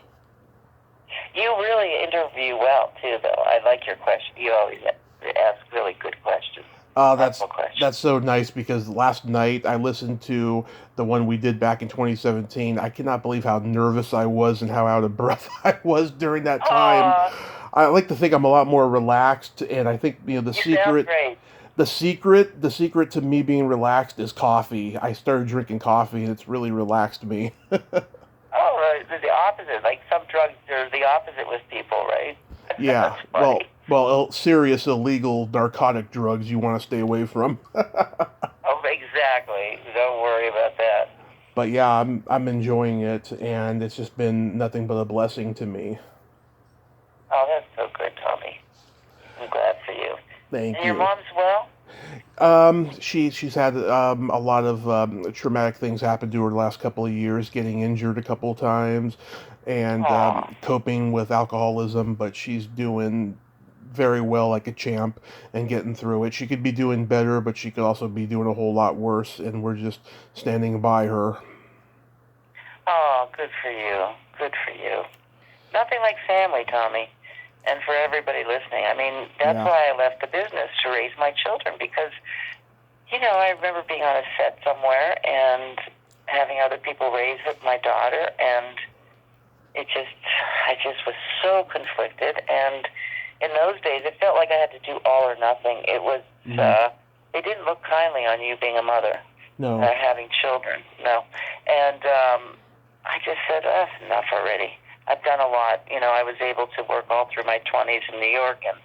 You really interview well, too, though. I like your question. You always ask really good questions. That's so nice, because last night I listened to the one we did back in 2017. I cannot believe how nervous I was and how out of breath I was during that time. I like to think I'm a lot more relaxed, and I think, you know, the secret to me being relaxed is coffee. I started drinking coffee, and it's really relaxed me. All right. the opposite. Like some drugs are the opposite with people, right? Yeah. That's funny. Well, serious illegal narcotic drugs you want to stay away from. Oh, exactly. Don't worry about that. But yeah, I'm enjoying it, and it's just been nothing but a blessing to me. Oh, that's so good, Tommy. I'm glad for you. Thank And you. your mom's well? She's had a lot of traumatic things happen to her the last couple of years, getting injured a couple of times, and Aw. coping with alcoholism. But she's doing very well, like a champ, and getting through it. She could be doing better, but she could also be doing a whole lot worse, and we're just standing by her. Oh, good for you. Good for you. Nothing like family, Tommy. And for everybody listening, I mean, that's Yeah. why I left the business, to raise my children, because, you know, I remember being on a set somewhere and having other people raise my daughter, and I just was so conflicted. And in those days, it felt like I had to do all or nothing. It was, they didn't look kindly on you being a mother, No. having children, no. And I just said, that's enough already. I've done a lot. You know, I was able to work all through my 20s in New York, and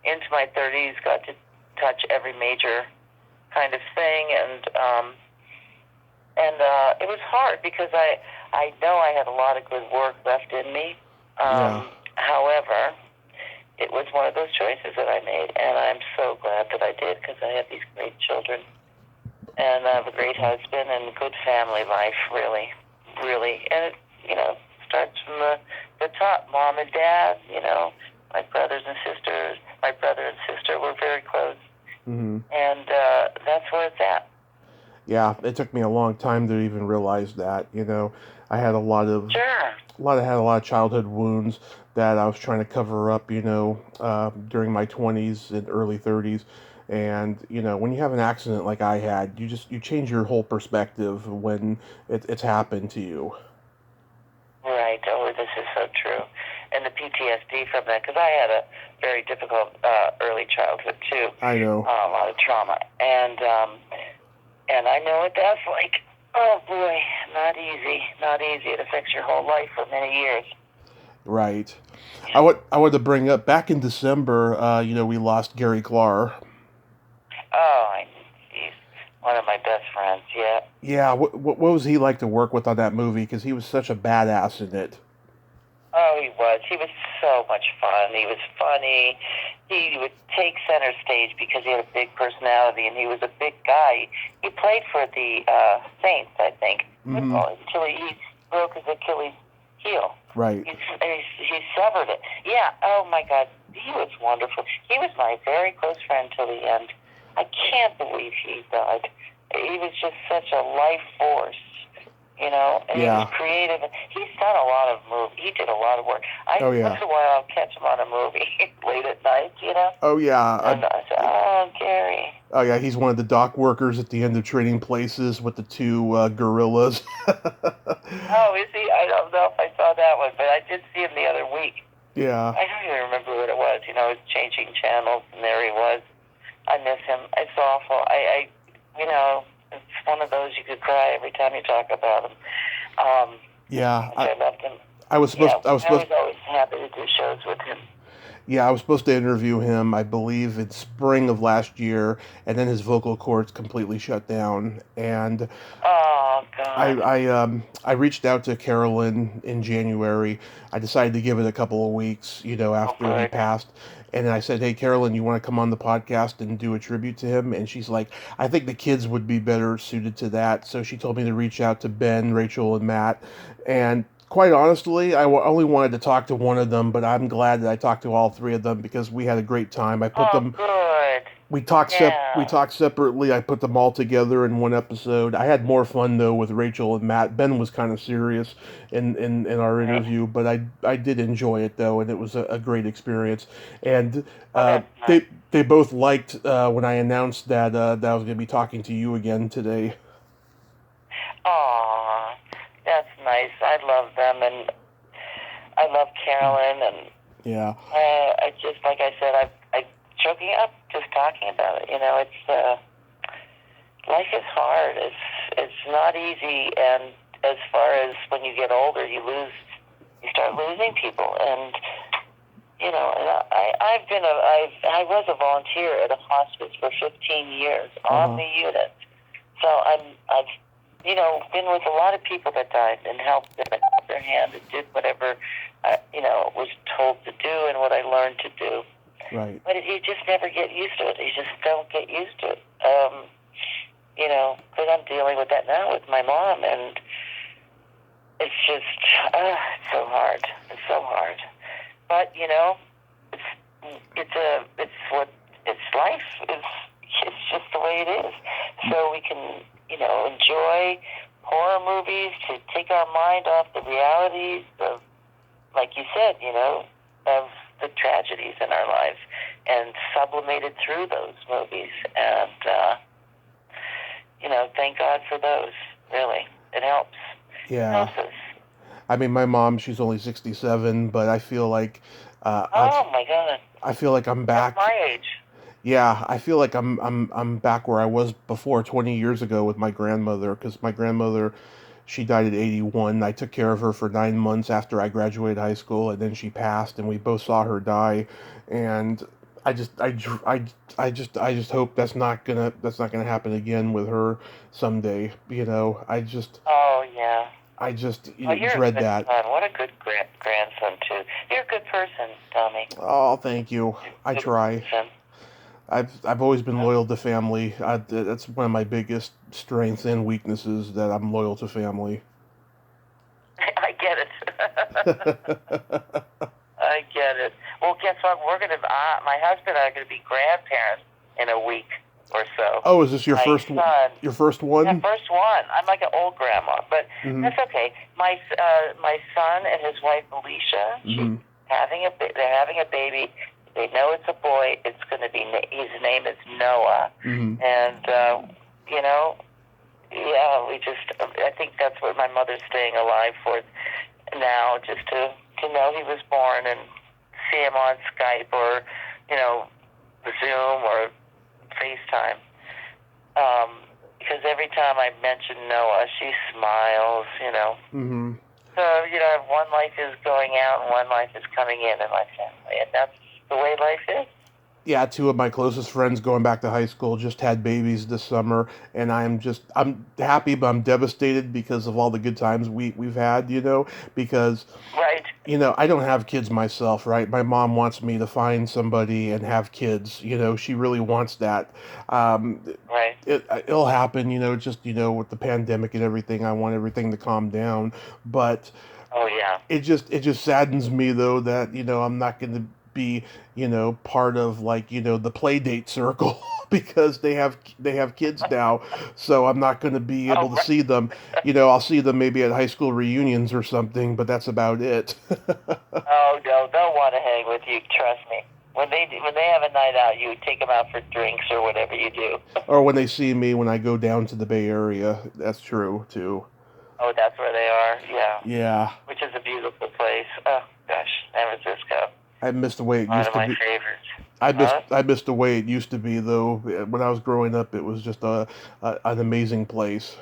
into my 30s, got to touch every major kind of thing, and it was hard because I know I had a lot of good work left in me. However, it was one of those choices that I made, and I'm so glad that I did, because I have these great children, and I have a great husband and good family life, really, really. And it, you know, starts from the top, mom and dad, you know, my brothers and sisters. My brother and sister were very close, and that's where it's at. Yeah, it took me a long time to even realize that. You know, I had a lot of childhood wounds that I was trying to cover up. You know, during my 20s and early 30s, and you know, when you have an accident like I had, you change your whole perspective when it's happened to you. Right. Oh, this is so true. And the PTSD from that, because I had a very difficult early childhood too. I know. A lot of trauma, and I know what that's like. Oh boy, not easy. Not easy. It affects your whole life for many years. Right. I want to bring up back in December. You know, we lost Gary Klahr. Oh, he's one of my best friends. Yeah. Yeah. What was he like to work with on that movie? Because he was such a badass in it. Oh, he was. He was so much fun. He was funny. He would take center stage because he had a big personality, and he was a big guy. He played for the Saints, I think, until he broke his Achilles heel. Right. He severed it. Yeah. Oh my God. He was wonderful. He was my very close friend till the end. I can't believe he died. He was just such a life force. You know, and he was creative. He's done a lot of movies. He did a lot of work. Once in a while, I'll catch him on a movie late at night, you know? Oh, yeah. And I say, oh, Gary. Oh, yeah, he's one of the dock workers at the end of Trading Places with the two gorillas. Oh, is he? I don't know if I saw that one, but I did see him the other week. Yeah. I don't even remember what it was. You know, it was changing channels, and there he was. I miss him. It's awful. You know... It's one of those you could cry every time you talk about him. I loved him. I was always happy to do shows with him. Yeah, I was supposed to interview him, I believe, in spring of last year, and then his vocal cords completely shut down. And oh God! I reached out to Carolyn in January. I decided to give it a couple of weeks, you know, after he passed. And I said, hey, Carolyn, you want to come on the podcast and do a tribute to him? And she's like, I think the kids would be better suited to that. So she told me to reach out to Ben, Rachel, and Matt. And quite honestly, I only wanted to talk to one of them, but I'm glad that I talked to all three of them because we had a great time. I put them. Good. We talked separately. I put them all together in one episode. I had more fun though with Rachel and Matt. Ben was kind of serious in our interview, but I did enjoy it though, and it was a great experience. And they both liked when I announced that I was going to be talking to you again today. Aw, that's nice. I love them, and I love Carolyn, and I just, like I said, I choking up just talking about it. You know, it's life is hard. It's not easy, and as far as when you get older, you lose you start losing people, and you know, and I was a volunteer at a hospice for 15 years on the unit, so I've you know, been with a lot of people that died and helped them and held their hand and did whatever you know, was told to do and what I learned to do. Right. But you just never get used to it. You just don't get used to it. You know, because I'm dealing with that now with my mom, and it's just it's so hard. It's so hard. But you know, it's life. It's just the way it is. So we can, you know, enjoy horror movies to take our mind off the realities of, like you said, you know, of the tragedies in our lives, and sublimate it through those movies. And you know, thank God for those. Really, it helps. Yeah. It helps us. I mean, my mom, she's only 67, but I feel like Oh my God! I feel like I'm back. That's my age. Yeah, I feel like I'm back where I was before 20 years ago with my grandmother, because my grandmother, she died at 81. I took care of her for 9 months after I graduated high school, and then she passed, and we both saw her die, and I just hope that's not gonna happen again with her someday. You know, Oh yeah. I just Well, you're dread a good that. son. What a good grandson too. You're a good person, Tommy. Oh, thank you. I Good try. person. I've always been loyal to family. That's one of my biggest strengths and weaknesses, that I'm loyal to family. I get it. I get it. Well, guess what? We're gonna. My husband and I are gonna be grandparents in a week or so. Oh, is this your My first son, your first one? Yeah, first one. I'm like an old grandma, but that's okay. My son and his wife Alicia, she's they're having a baby. They know it's a boy. It's going to be, his name is Noah. And, you know, yeah, I think that's what my mother's staying alive for now, just to know he was born and see him on Skype or, you know, Zoom or FaceTime. Because every time I mention Noah, she smiles, you know. So, you know, one life is going out and one life is coming in my family, and that's the way life is. Yeah, two of my closest friends going back to high school just had babies this summer, and I'm happy, but I'm devastated because of all the good times we've had, you know, because, right, you know, I don't have kids myself, right? My mom wants me to find somebody and have kids, you know, she really wants that. Right. It'll happen, you know, just, you know, with the pandemic and everything, I want everything to calm down, but oh yeah, it just saddens me though that, you know, I'm not going to be, you know, part of, like, you know, the play date circle because they have kids now, so I'm not going to be able to see them. You know, I'll see them maybe at high school reunions or something, but that's about it. Oh no, they'll want to hang with you. Trust me. When they have a night out, you take them out for drinks or whatever you do. Or when they see me when I go down to the Bay Area, that's true too. Oh, that's where they are. Yeah. Yeah. Which is a beautiful place. Oh gosh, San Francisco. I missed the way it One used of to my be. favorites. I missed the way it used to be though. When I was growing up, it was just an amazing place.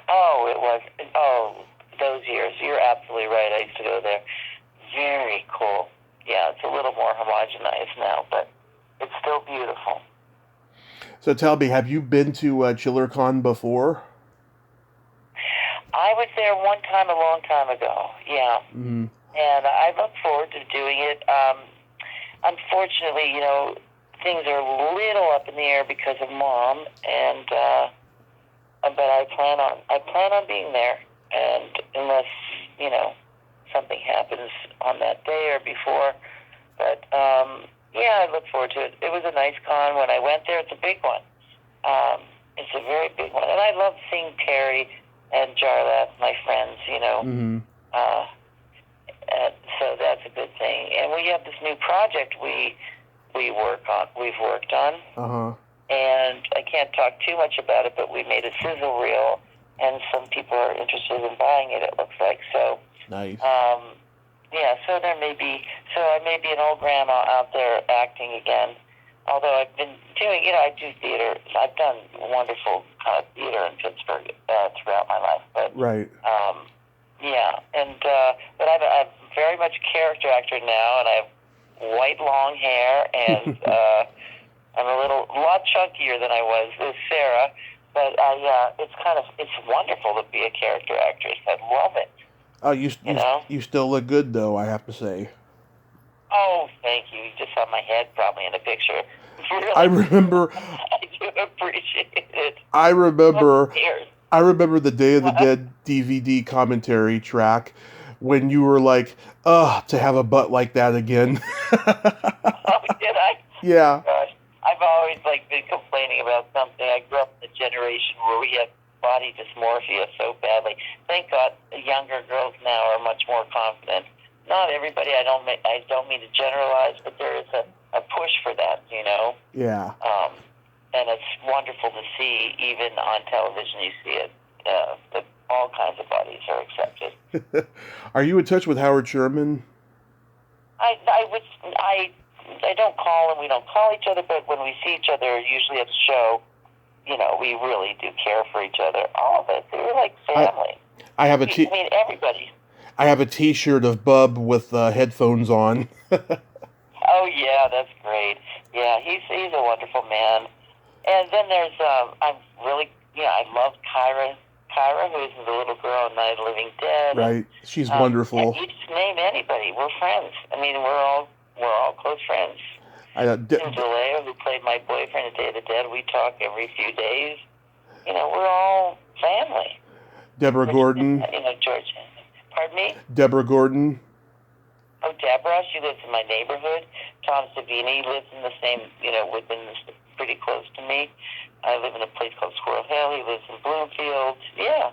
Oh, it was. Oh, those years. You're absolutely right. I used to go there. Very cool. Yeah, it's a little more homogenized now, but it's still beautiful. So tell me, have you been to ChillerCon before? I was there one time a long time ago. Yeah. And I look forward to doing it. Unfortunately, you know, things are a little up in the air because of Mom, and but I plan on being there, and unless, you know, something happens on that day or before. But yeah, I look forward to it. It was a nice con when I went there. It's a big one. It's a very big one, and I love seeing Terry and Jarlath, my friends. You know. So that's a good thing. And we have this new project we've worked on. And I can't talk too much about it, but we made a sizzle reel, and some people are interested in buying it, it looks like. So nice. Yeah, so I may be an old grandma out there acting again. Although I've been doing, you know, I do theater. I've done wonderful theater in Pittsburgh throughout my life. But right. Yeah, and but I'm very much a character actor now, and I have white long hair, and I'm a lot chunkier than I was with Sarah. But it's wonderful to be a character actress. I love it. Oh, you still look good though, I have to say. Oh, thank you. You just saw my head probably in the picture. Really, I remember. I do appreciate it. I remember. Oh, dear. I remember the Day of the Dead DVD commentary track when you were like, "Ugh, to have a butt like that again." Oh, did I? Yeah. Gosh, I've always been complaining about something. I grew up in a generation where we have body dysmorphia so badly. Thank God, the younger girls now are much more confident. Not everybody. I don't mean to generalize, but there is a push for that. Yeah. And it's wonderful to see, even on television, you see it, that all kinds of bodies are accepted. Are you in touch with Howard Sherman? I don't call him, we don't call each other, but when we see each other, usually at the show, we really do care for each other. All of us, we're like family. I have everybody. I have a T-shirt of Bub with headphones on. Oh, yeah, that's great. Yeah, he's a wonderful man. And then there's, I love Kyra, who is the little girl in Night of the Living Dead. Right, she's wonderful. And you just name anybody, we're friends. I mean, we're all close friends. Tim DeLeo, who played my boyfriend in Day of the Dead, we talk every few days. We're all family. Deborah Gordon. George. Pardon me? Deborah Gordon. Oh, Deborah, she lives in my neighborhood. Tom Savini lives in the same, pretty close to me. I live in a place called Squirrel Hill. He lives in Bloomfield. Yeah.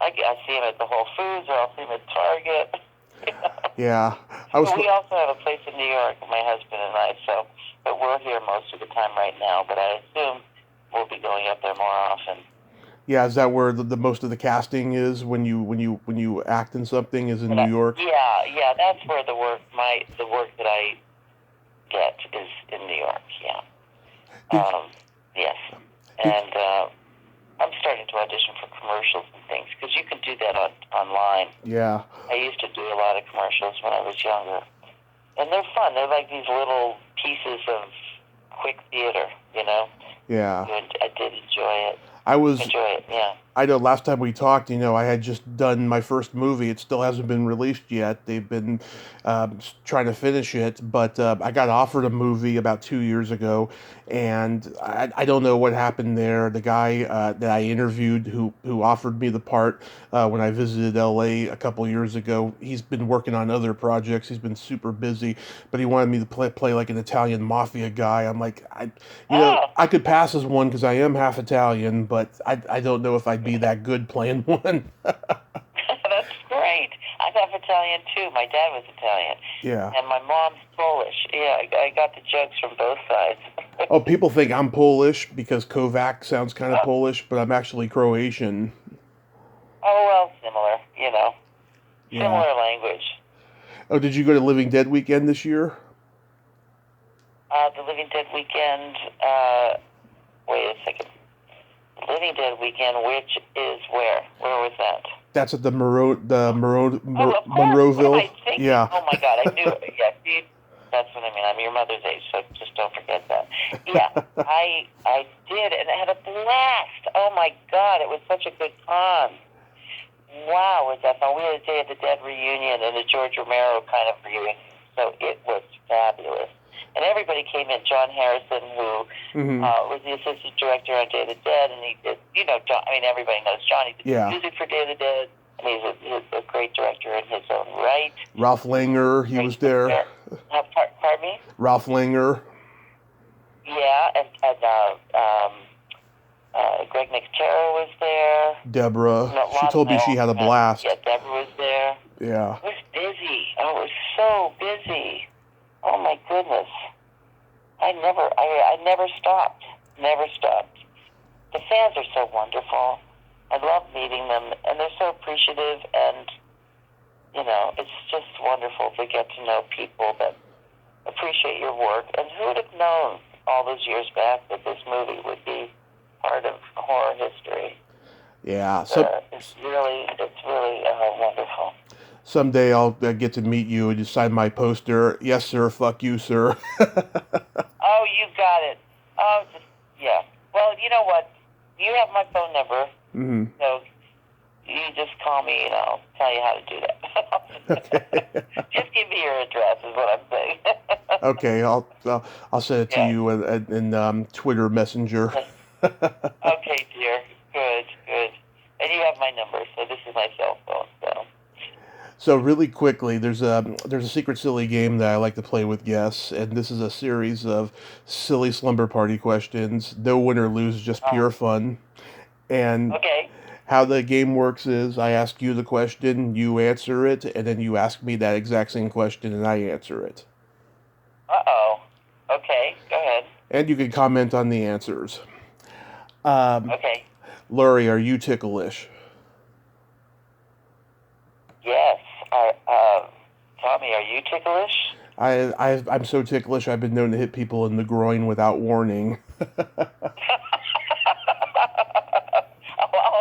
I see him at the Whole Foods, or I'll see him at Target. Yeah. We also have a place in New York, my husband and I, but we're here most of the time right now, but I assume we'll be going up there more often. Yeah, is that where the most of the casting is when you act in something is in New York? Yeah, that's where the work that I get is in New York. Yeah. Yes, and I'm starting to audition for commercials and things because you can do that online. Yeah. I used to do a lot of commercials when I was younger, and they're fun. They're like these little pieces of quick theater, Yeah. I did enjoy it. Enjoy it, yeah. I know last time we talked, I had just done my first movie. It still hasn't been released yet. They've been trying to finish it, but I got offered a movie about 2 years ago, and I don't know what happened there. The guy that I interviewed who offered me the part when I visited LA a couple years ago, he's been working on other projects. He's been super busy, but he wanted me to play like an Italian mafia guy. I'm like, I could pass as one because I am half Italian, but I don't know if I'd be that good playing one. That's great. I'm half Italian too. My dad was Italian. Yeah. And my mom's Polish. Yeah, I got the jokes from both sides. Oh, people think I'm Polish because Kovac sounds kind of Polish, but I'm actually Croatian. Oh, well, similar, Yeah. Similar language. Oh, did you go to Living Dead weekend this year? The Living Dead weekend, wait a second. Living Dead weekend, which is where? Where was that? That's at the Monroeville. What am I thinking? Yeah. Oh my God, I knew it. Yeah, see, that's what I mean. I'm your mother's age, so just don't forget that. Yeah, I did, and I had a blast. Oh my God, it was such a good time. Wow, was that fun? We had a Day of the Dead reunion and a George Romero kind of reunion, so it was fabulous. And everybody came in. John Harrison, who was the assistant director on Day of the Dead, and he did, John, everybody knows John. He did music for Day of the Dead, and he's a great director in his own right. Ralph Langer, he was there. Pardon me? Ralph Langer. Yeah, and Greg Nicotero was there. Deborah. She told me she had a blast. Yeah, Deborah was there. Yeah. It was busy. Oh, it was so busy. Oh my goodness! I never stopped. Never stopped. The fans are so wonderful. I love meeting them, and they're so appreciative. And it's just wonderful to get to know people that appreciate your work. And who would have known all those years back that this movie would be part of horror history? Yeah. It's really wonderful. Someday I'll get to meet you and you sign my poster. Yes, sir. Fuck you, sir. Oh, you got it. Oh, just, yeah. Well, you know what? You have my phone number, Mm-hmm. so you just call me and I'll tell you how to do that. Okay. Just give me your address is what I'm saying. Okay. I'll send it to you in Twitter Messenger. Okay, dear. Good, good. And you have my number, so this is my cell phone, so. So really quickly, there's a secret silly game that I like to play with guests, and this is a series of silly slumber party questions. No win or lose, just pure fun. And Okay. how the game works is I ask you the question, you answer it, and then you ask me that exact same question, and I answer it. Uh-oh. Okay, go ahead. And you can comment on the answers. Okay. Lori, are you ticklish? Yes. Tommy, are you ticklish? I'm so ticklish, I've been known to hit people in the groin without warning. I'll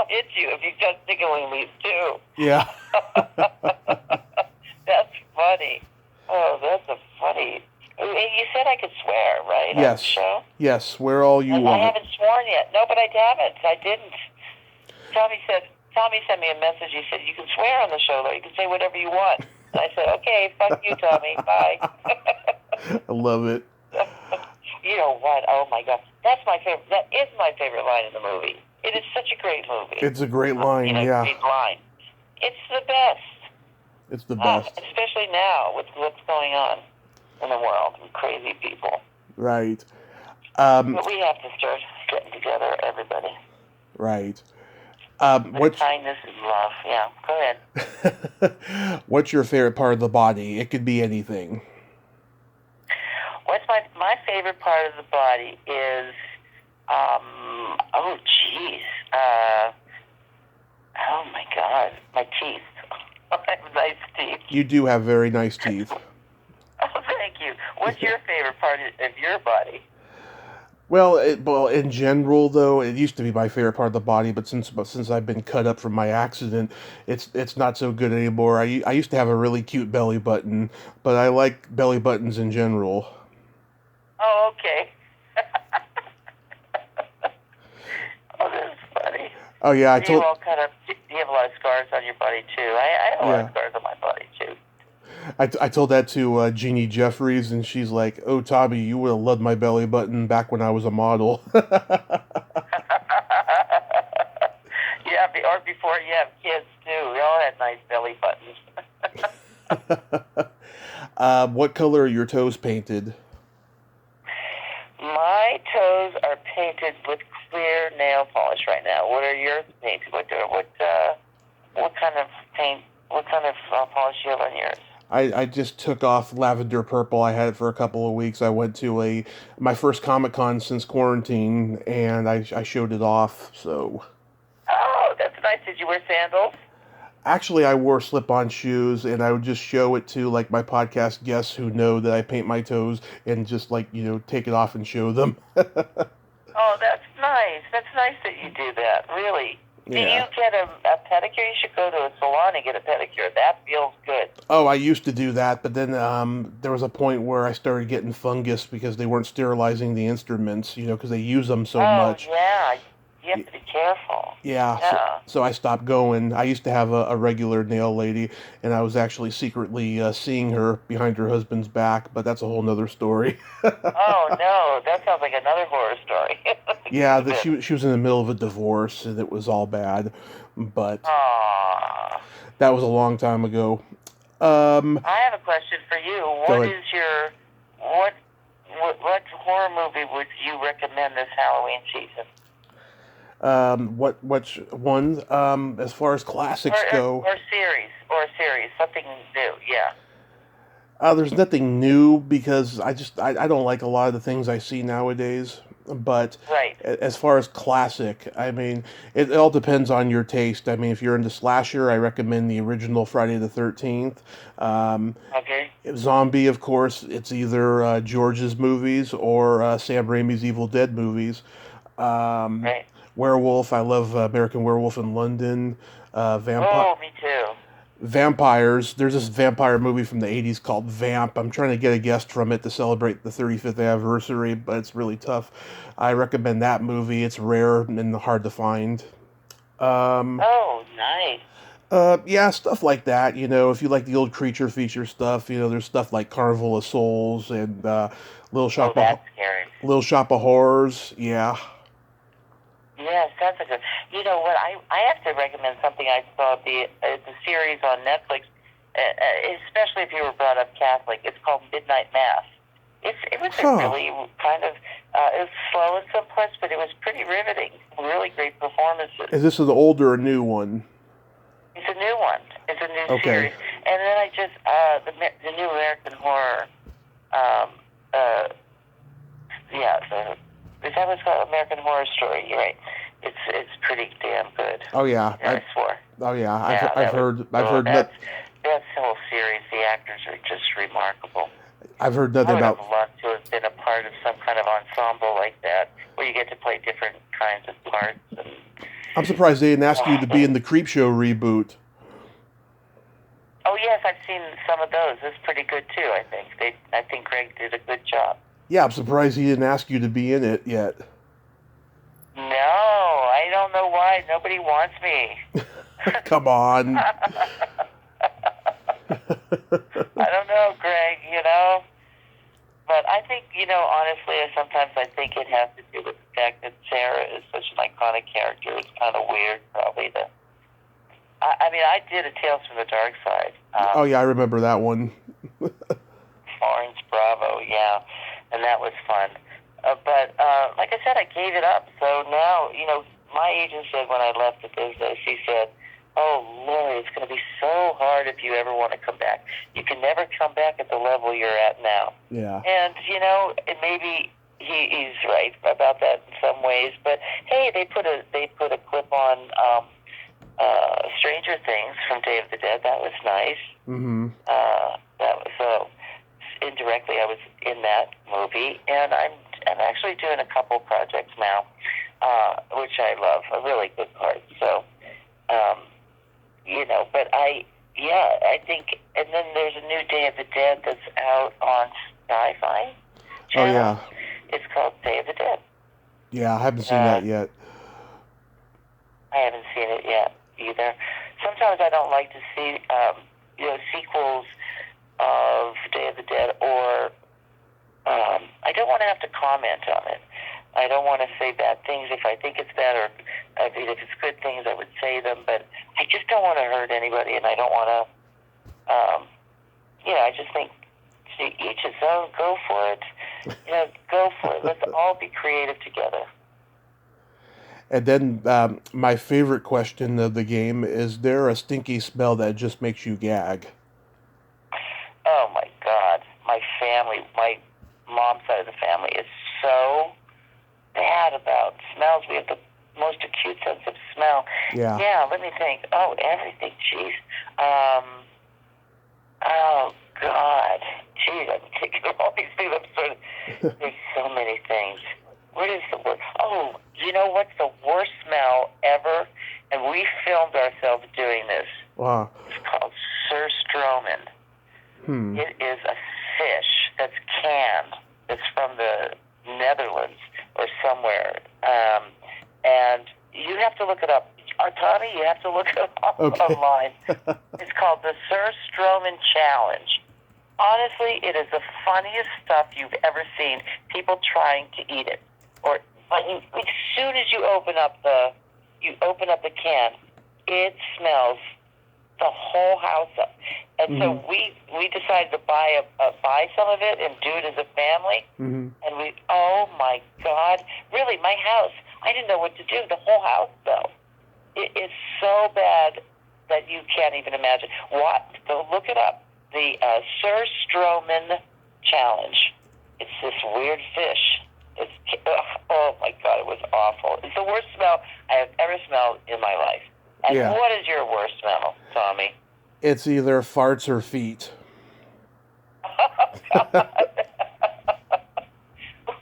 hit you if you just tickling me too. Yeah. That's funny. Oh, that's a funny. You said I could swear, right? Yes. On the show? Yes, swear all you I want. haven't sworn yet. No, but I haven't. I didn't. Tommy sent me a message. He said, you can swear on the show, though. You can say whatever you want. And I said, okay, fuck you, Tommy. Bye. I love it. You know what? Oh, my God. That's my favorite. That is my favorite line in the movie. It is such a great movie. It's a great line, yeah. Great line. It's the best. It's the best. Especially now with what's going on in the world with crazy people. Right. But we have to start getting together, everybody. Right. With kindness and love. Yeah, go ahead. What's your favorite part of the body? It could be anything. What's my favorite part of the body is, oh, geez. Oh, my God. My teeth. I have nice teeth. You do have very nice teeth. Oh, thank you. What's your favorite part of your body? Well, in general, though, it used to be my favorite part of the body, but since I've been cut up from my accident, it's not so good anymore. I used to have a really cute belly button, but I like belly buttons in general. Oh, okay. Oh, that's funny. Oh yeah, Do you have a lot of scars on your body too? I have a lot of scars on my body too. I told that to Jeannie Jeffries, and she's like, "Oh, Tommy, you would have loved my belly button back when I was a model." Yeah, or before you have kids too. We all had nice belly buttons. What color are your toes painted? My toes are painted with clear nail polish right now. What are yours painted? What kind of paint? What kind of polish do you have on yours? I just took off lavender purple. I had it for a couple of weeks. I went to my first Comic-Con since quarantine, and I showed it off, so. Oh, that's nice. Did you wear sandals? Actually, I wore slip-on shoes, and I would just show it to, like, my podcast guests who know that I paint my toes, and just, like, take it off and show them. Oh, that's nice. That's nice that you do that, really. Yeah. Do you get a pedicure? You should go to a salon and get a pedicure. That feels good. Oh, I used to do that, but then there was a point where I started getting fungus because they weren't sterilizing the instruments, because they use them so much. Oh, yeah. You have to be careful. Yeah. So I stopped going. I used to have a regular nail lady, and I was actually secretly seeing her behind her husband's back, but that's a whole nother story. Oh, no. That sounds like another horror story. Yeah, she was in the middle of a divorce, and it was all bad, but Aww. that was a long time ago. I have a question for you. Go ahead. What horror movie would you recommend this Halloween season? Which one? As far as classics go, or series, something new. Yeah. There's nothing new because I don't like a lot of the things I see nowadays. But right. As far as classic, I mean, it all depends on your taste. I mean, if you're into slasher, I recommend the original Friday the 13th. Okay. Zombie, of course, it's either George's movies or Sam Raimi's Evil Dead movies. Right. Werewolf. I love American Werewolf in London. Oh, me too. Vampires. There's this vampire movie from the 80s called Vamp. I'm trying to get a guest from it to celebrate the 35th anniversary, but it's really tough. I recommend that movie. It's rare and hard to find. Oh, nice. Yeah, stuff like that. If you like the old creature feature stuff, there's stuff like Carnival of Souls and Little Shop Oh, of that's scary. Little Shop of Horrors. Yeah. Yes, that's a good. You know what? I have to recommend something I saw the series on Netflix, especially if you were brought up Catholic. It's called Midnight Mass. It was a really kind of it was slow at some parts, but it was pretty riveting. Really great performances. Is this an old or a new one? It's a new one. It's a new series. And then I just the new American Horror. Is that what's called American Horror Story? You're right. It's pretty damn good. Oh yeah, I swore. Oh yeah, I've heard that whole series. The actors are just remarkable. I've heard nothing about. I would have loved to have been a part of some kind of ensemble like that, where you get to play different kinds of parts. And I'm surprised they didn't ask you to be in the Creepshow reboot. Oh yes, I've seen some of those. It's pretty good too. I think Greg did a good job. Yeah, I'm surprised he didn't ask you to be in it yet. No, I don't know why. Nobody wants me. Come on. I don't know, Greg, But I think, honestly, sometimes I think it has to do with the fact that Sarah is such an iconic character. It's kind of weird, probably. I did a Tales from the Dark Side. Oh, yeah, I remember that one. Florence Bravo, yeah. And that was fun. But like I said, I gave it up. So now, my agent said when I left the business, he said, "Oh, Lori, it's going to be so hard if you ever want to come back. You can never come back at the level you're at now." Yeah. And, and maybe he's right about that in some ways. But, hey, they put a clip on Stranger Things from Day of the Dead. That was nice. Mm-hmm. That was so... Indirectly, I was in that movie, and I'm actually doing a couple projects now, which I love, a really good part. So, but I think, and then there's a new Day of the Dead that's out on Sci-Fi channel. Oh yeah, it's called Day of the Dead. Yeah, I haven't seen that yet. I haven't seen it yet either. Sometimes I don't like to see, sequels of Day of the Dead, or I don't want to have to comment on it. I don't want to say bad things if I think it's bad, or if it's good things, I would say them, but I just don't want to hurt anybody, and I don't want to, I just think, each his own, go for it. Go for it. Let's all be creative together. And then my favorite question of the game, is there a stinky smell that just makes you gag? Oh, my God. My family, my mom's side of the family is so bad about smells. We have the most acute sense of smell. Yeah. Yeah, let me think. Oh, everything. Jeez. Oh, God. Jeez, I'm thinking of all these things. There's so many things. What is the worst? Oh, you know what's the worst smell ever? And we filmed ourselves doing this. Wow. It's called surströmming. It is a fish that's canned. It's from the Netherlands or somewhere. And you have to look it up. Tommy, you have to look it up online. It's called the surströmming Challenge. Honestly, it is the funniest stuff you've ever seen. People trying to eat it. But as soon as you open up the can, it smells the whole house up. And so we decided to buy some of it and do it as a family. And oh my God, really, my house, I didn't know what to do. The whole house, though, it is so bad that you can't even imagine. Go look it up. The surströmming Challenge. It's this weird fish. Oh my God, it was awful. It's the worst smell I have ever smelled in my life. And what is your worst smell, Tommy? It's either farts or feet.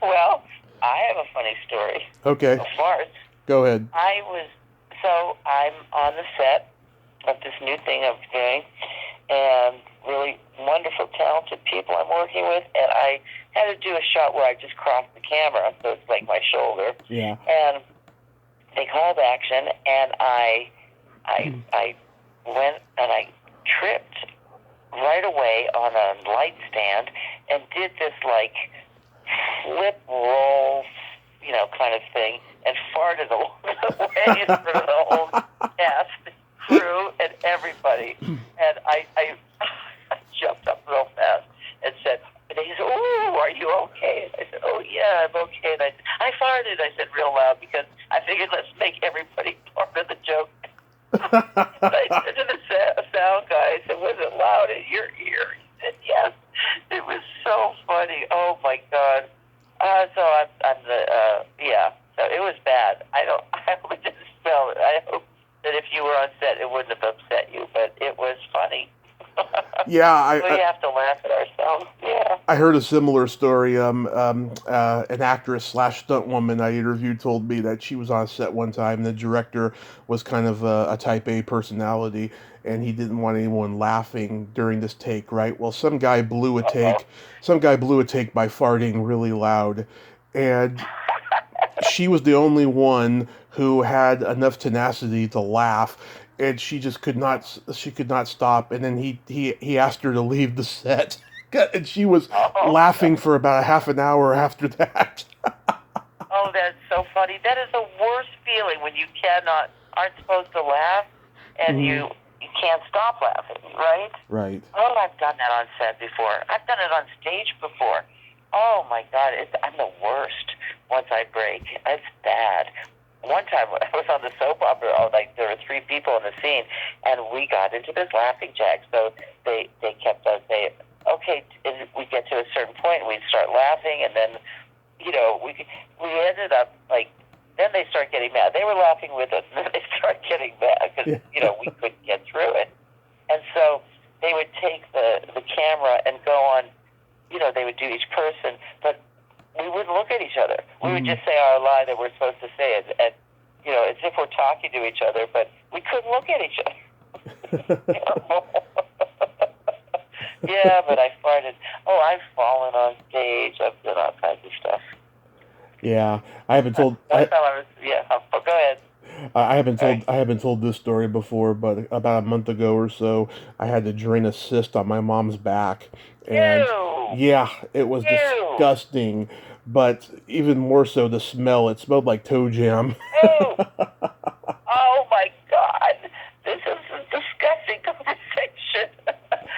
Well, I have a funny story. Okay. A fart. Go ahead. I'm on the set of this new thing I'm doing, and really wonderful, talented people I'm working with, and I had to do a shot where I just crossed the camera, so it's like my shoulder. Yeah. And they called action, and I went and I tripped right away on a light stand and did this like flip roll, kind of thing, and farted along the way in front of the whole cast, crew, and everybody. And I jumped up real fast and said, and he said, "Oh, are you okay?" And I said, "Oh, yeah, I'm okay." And I farted, I said real loud, because I figured let's make everybody part of the joke. I said to the sound guy, I said, "Was it loud in your ear?" He said, "Yes." It was so funny. Oh, my God. So it was bad. I would just spell it. I hope that if you were on set, it wouldn't have upset you, but it was funny. Yeah, we have to laugh at ourselves. Yeah. I heard a similar story. An actress slash stunt woman I interviewed told me that she was on set one time. The director was kind of a type A personality, and he didn't want anyone laughing during this take. Right? Well, some guy blew a take. Some guy blew a take by farting really loud, and she was the only one who had enough tenacity to laugh. And she just could not stop. And then he asked her to leave the set. And she was laughing for about a half an hour after that. Oh, that's so funny. That is the worst feeling when you aren't supposed to laugh, and you can't stop laughing, right? Right. Oh, I've done that on set before. I've done it on stage before. Oh, my God. I'm the worst once I break. It's bad. One time when I was on the soap opera, there were 3 people in the scene, and we got into this laughing jack. So they kept us saying, okay, and we get to a certain point, and we'd start laughing, and then, we ended up, then they start getting mad. They were laughing with us, and then they start getting mad because, we couldn't get through it. And so they would take the camera and go on, they would do each person, but we wouldn't look at each other. We would just say our line that we're supposed to say, and as if we're talking to each other, but we couldn't look at each other. Yeah, but I farted. Oh, I've fallen on stage. I've done all kinds of stuff. Yeah, I haven't told. Go ahead. I haven't told this story before, but about a month ago or so, I had to drain a cyst on my mom's back, and yeah, it was disgusting. But even more so, the smell. It smelled like toe jam. Oh my God, this is a disgusting conversation.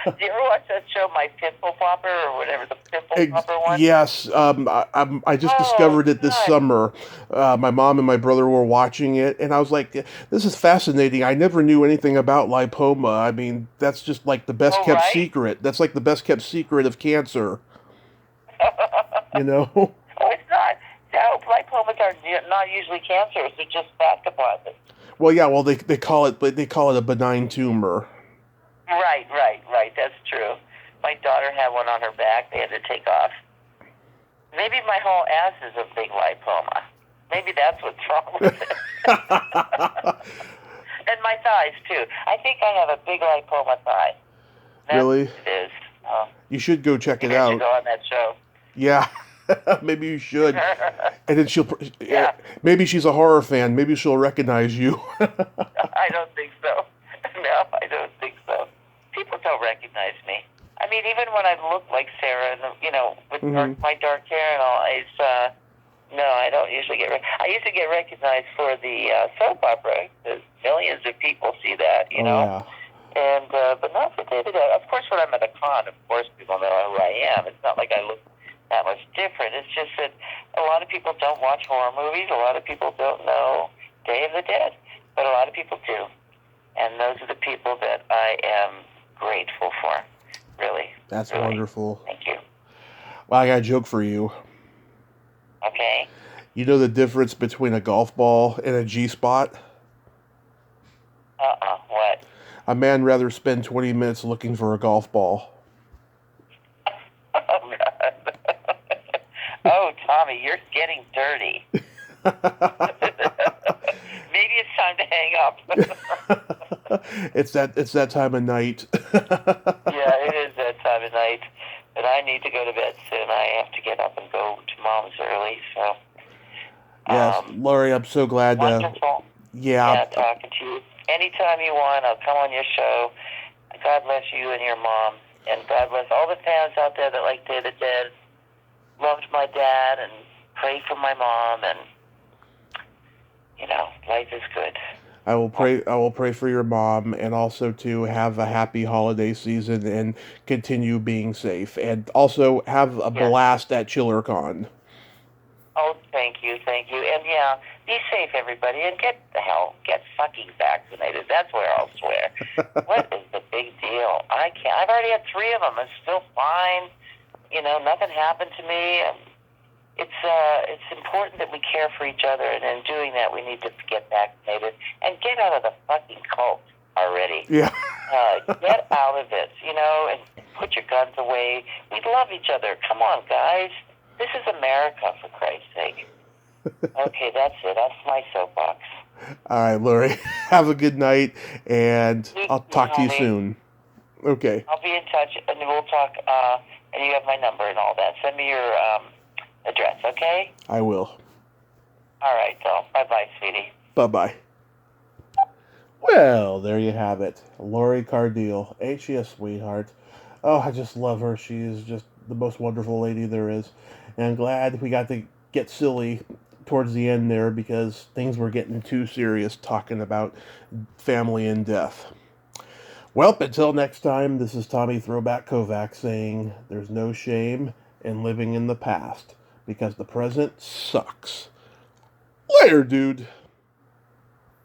Do you ever watch that show, My Pimple Popper, or whatever, the Pimple Popper one? Yes, I just discovered it this summer. My mom and my brother were watching it, and I was like, this is fascinating. I never knew anything about lipoma. I mean, that's just like the best kept secret. That's like the best kept secret of cancer. Oh, it's not. No, lipomas are not usually cancers. They're just fat deposits. Well, yeah. Well, they call it a benign tumor. Right. That's true. My daughter had one on her back. They had to take off. Maybe my whole ass is a big lipoma. Maybe that's what's wrong with it. And my thighs too. I think I have a big lipoma thigh. Really? It is. You should go check it out. You should go on that show. Yeah. Maybe you should. And then maybe she's a horror fan. Maybe she'll recognize you. I don't think so. No, I don't think so. People don't recognize me. I mean, even when I look like Sarah, with my dark hair and all, no, I don't usually get I used to get recognized for the soap opera, because millions of people see that, Oh, yeah. And, but not for day to day. Of course, when I'm at a con, of course, people know who I am. It's not like I look that much different. It's just that a lot of people don't watch horror movies. A lot of people don't know Day of the Dead, but a lot of people do. And those are the people that I am grateful for, really. That's really. wonderful. Thank you. Well, I got a joke for you. Okay. You know the difference between a golf ball and a G-spot? What? A man rather spend 20 minutes looking for a golf ball. Oh, God. Oh, Tommy, you're getting dirty. time to hang up. It's that time of night. Yeah, it is that time of night. But I need to go to bed soon. I have to get up and go to Mom's early, so. Yes, Lori, I'm so glad. Wonderful. Yeah, talking to you. Anytime you want, I'll come on your show. God bless you and your mom. And God bless all the fans out there that like Day of the Dead, loved my dad, and pray for my mom, and, life is good. I will pray for your mom, and also to have a happy holiday season and continue being safe, and also have a blast at ChillerCon. Oh, thank you. And be safe, everybody, and get fucking vaccinated. That's where I'll swear. What is the big deal? I can't. I've already had 3 of them. It's still fine. Nothing happened to me. And it's important that we care for each other, and in doing that, we need to get vaccinated and get out of the fucking cult already. Yeah. Get out of it, and put your guns away. We love each other. Come on, guys. This is America, for Christ's sake. Okay, that's it. That's my soapbox. All right, Lori. Have a good night, and I'll talk to you soon. Okay. I'll be in touch, and we'll talk, and you have my number and all that. Send me your address, okay? I will. All right, so bye-bye, sweetie. Bye-bye. Well, there you have it. Lori Cardille. Ain't she a sweetheart? Oh, I just love her. She is just the most wonderful lady there is. And I'm glad we got to get silly towards the end there, because things were getting too serious talking about family and death. Well, until next time, this is Tommy Throwback Kovac saying there's no shame in living in the past, because the present sucks. Later, dude.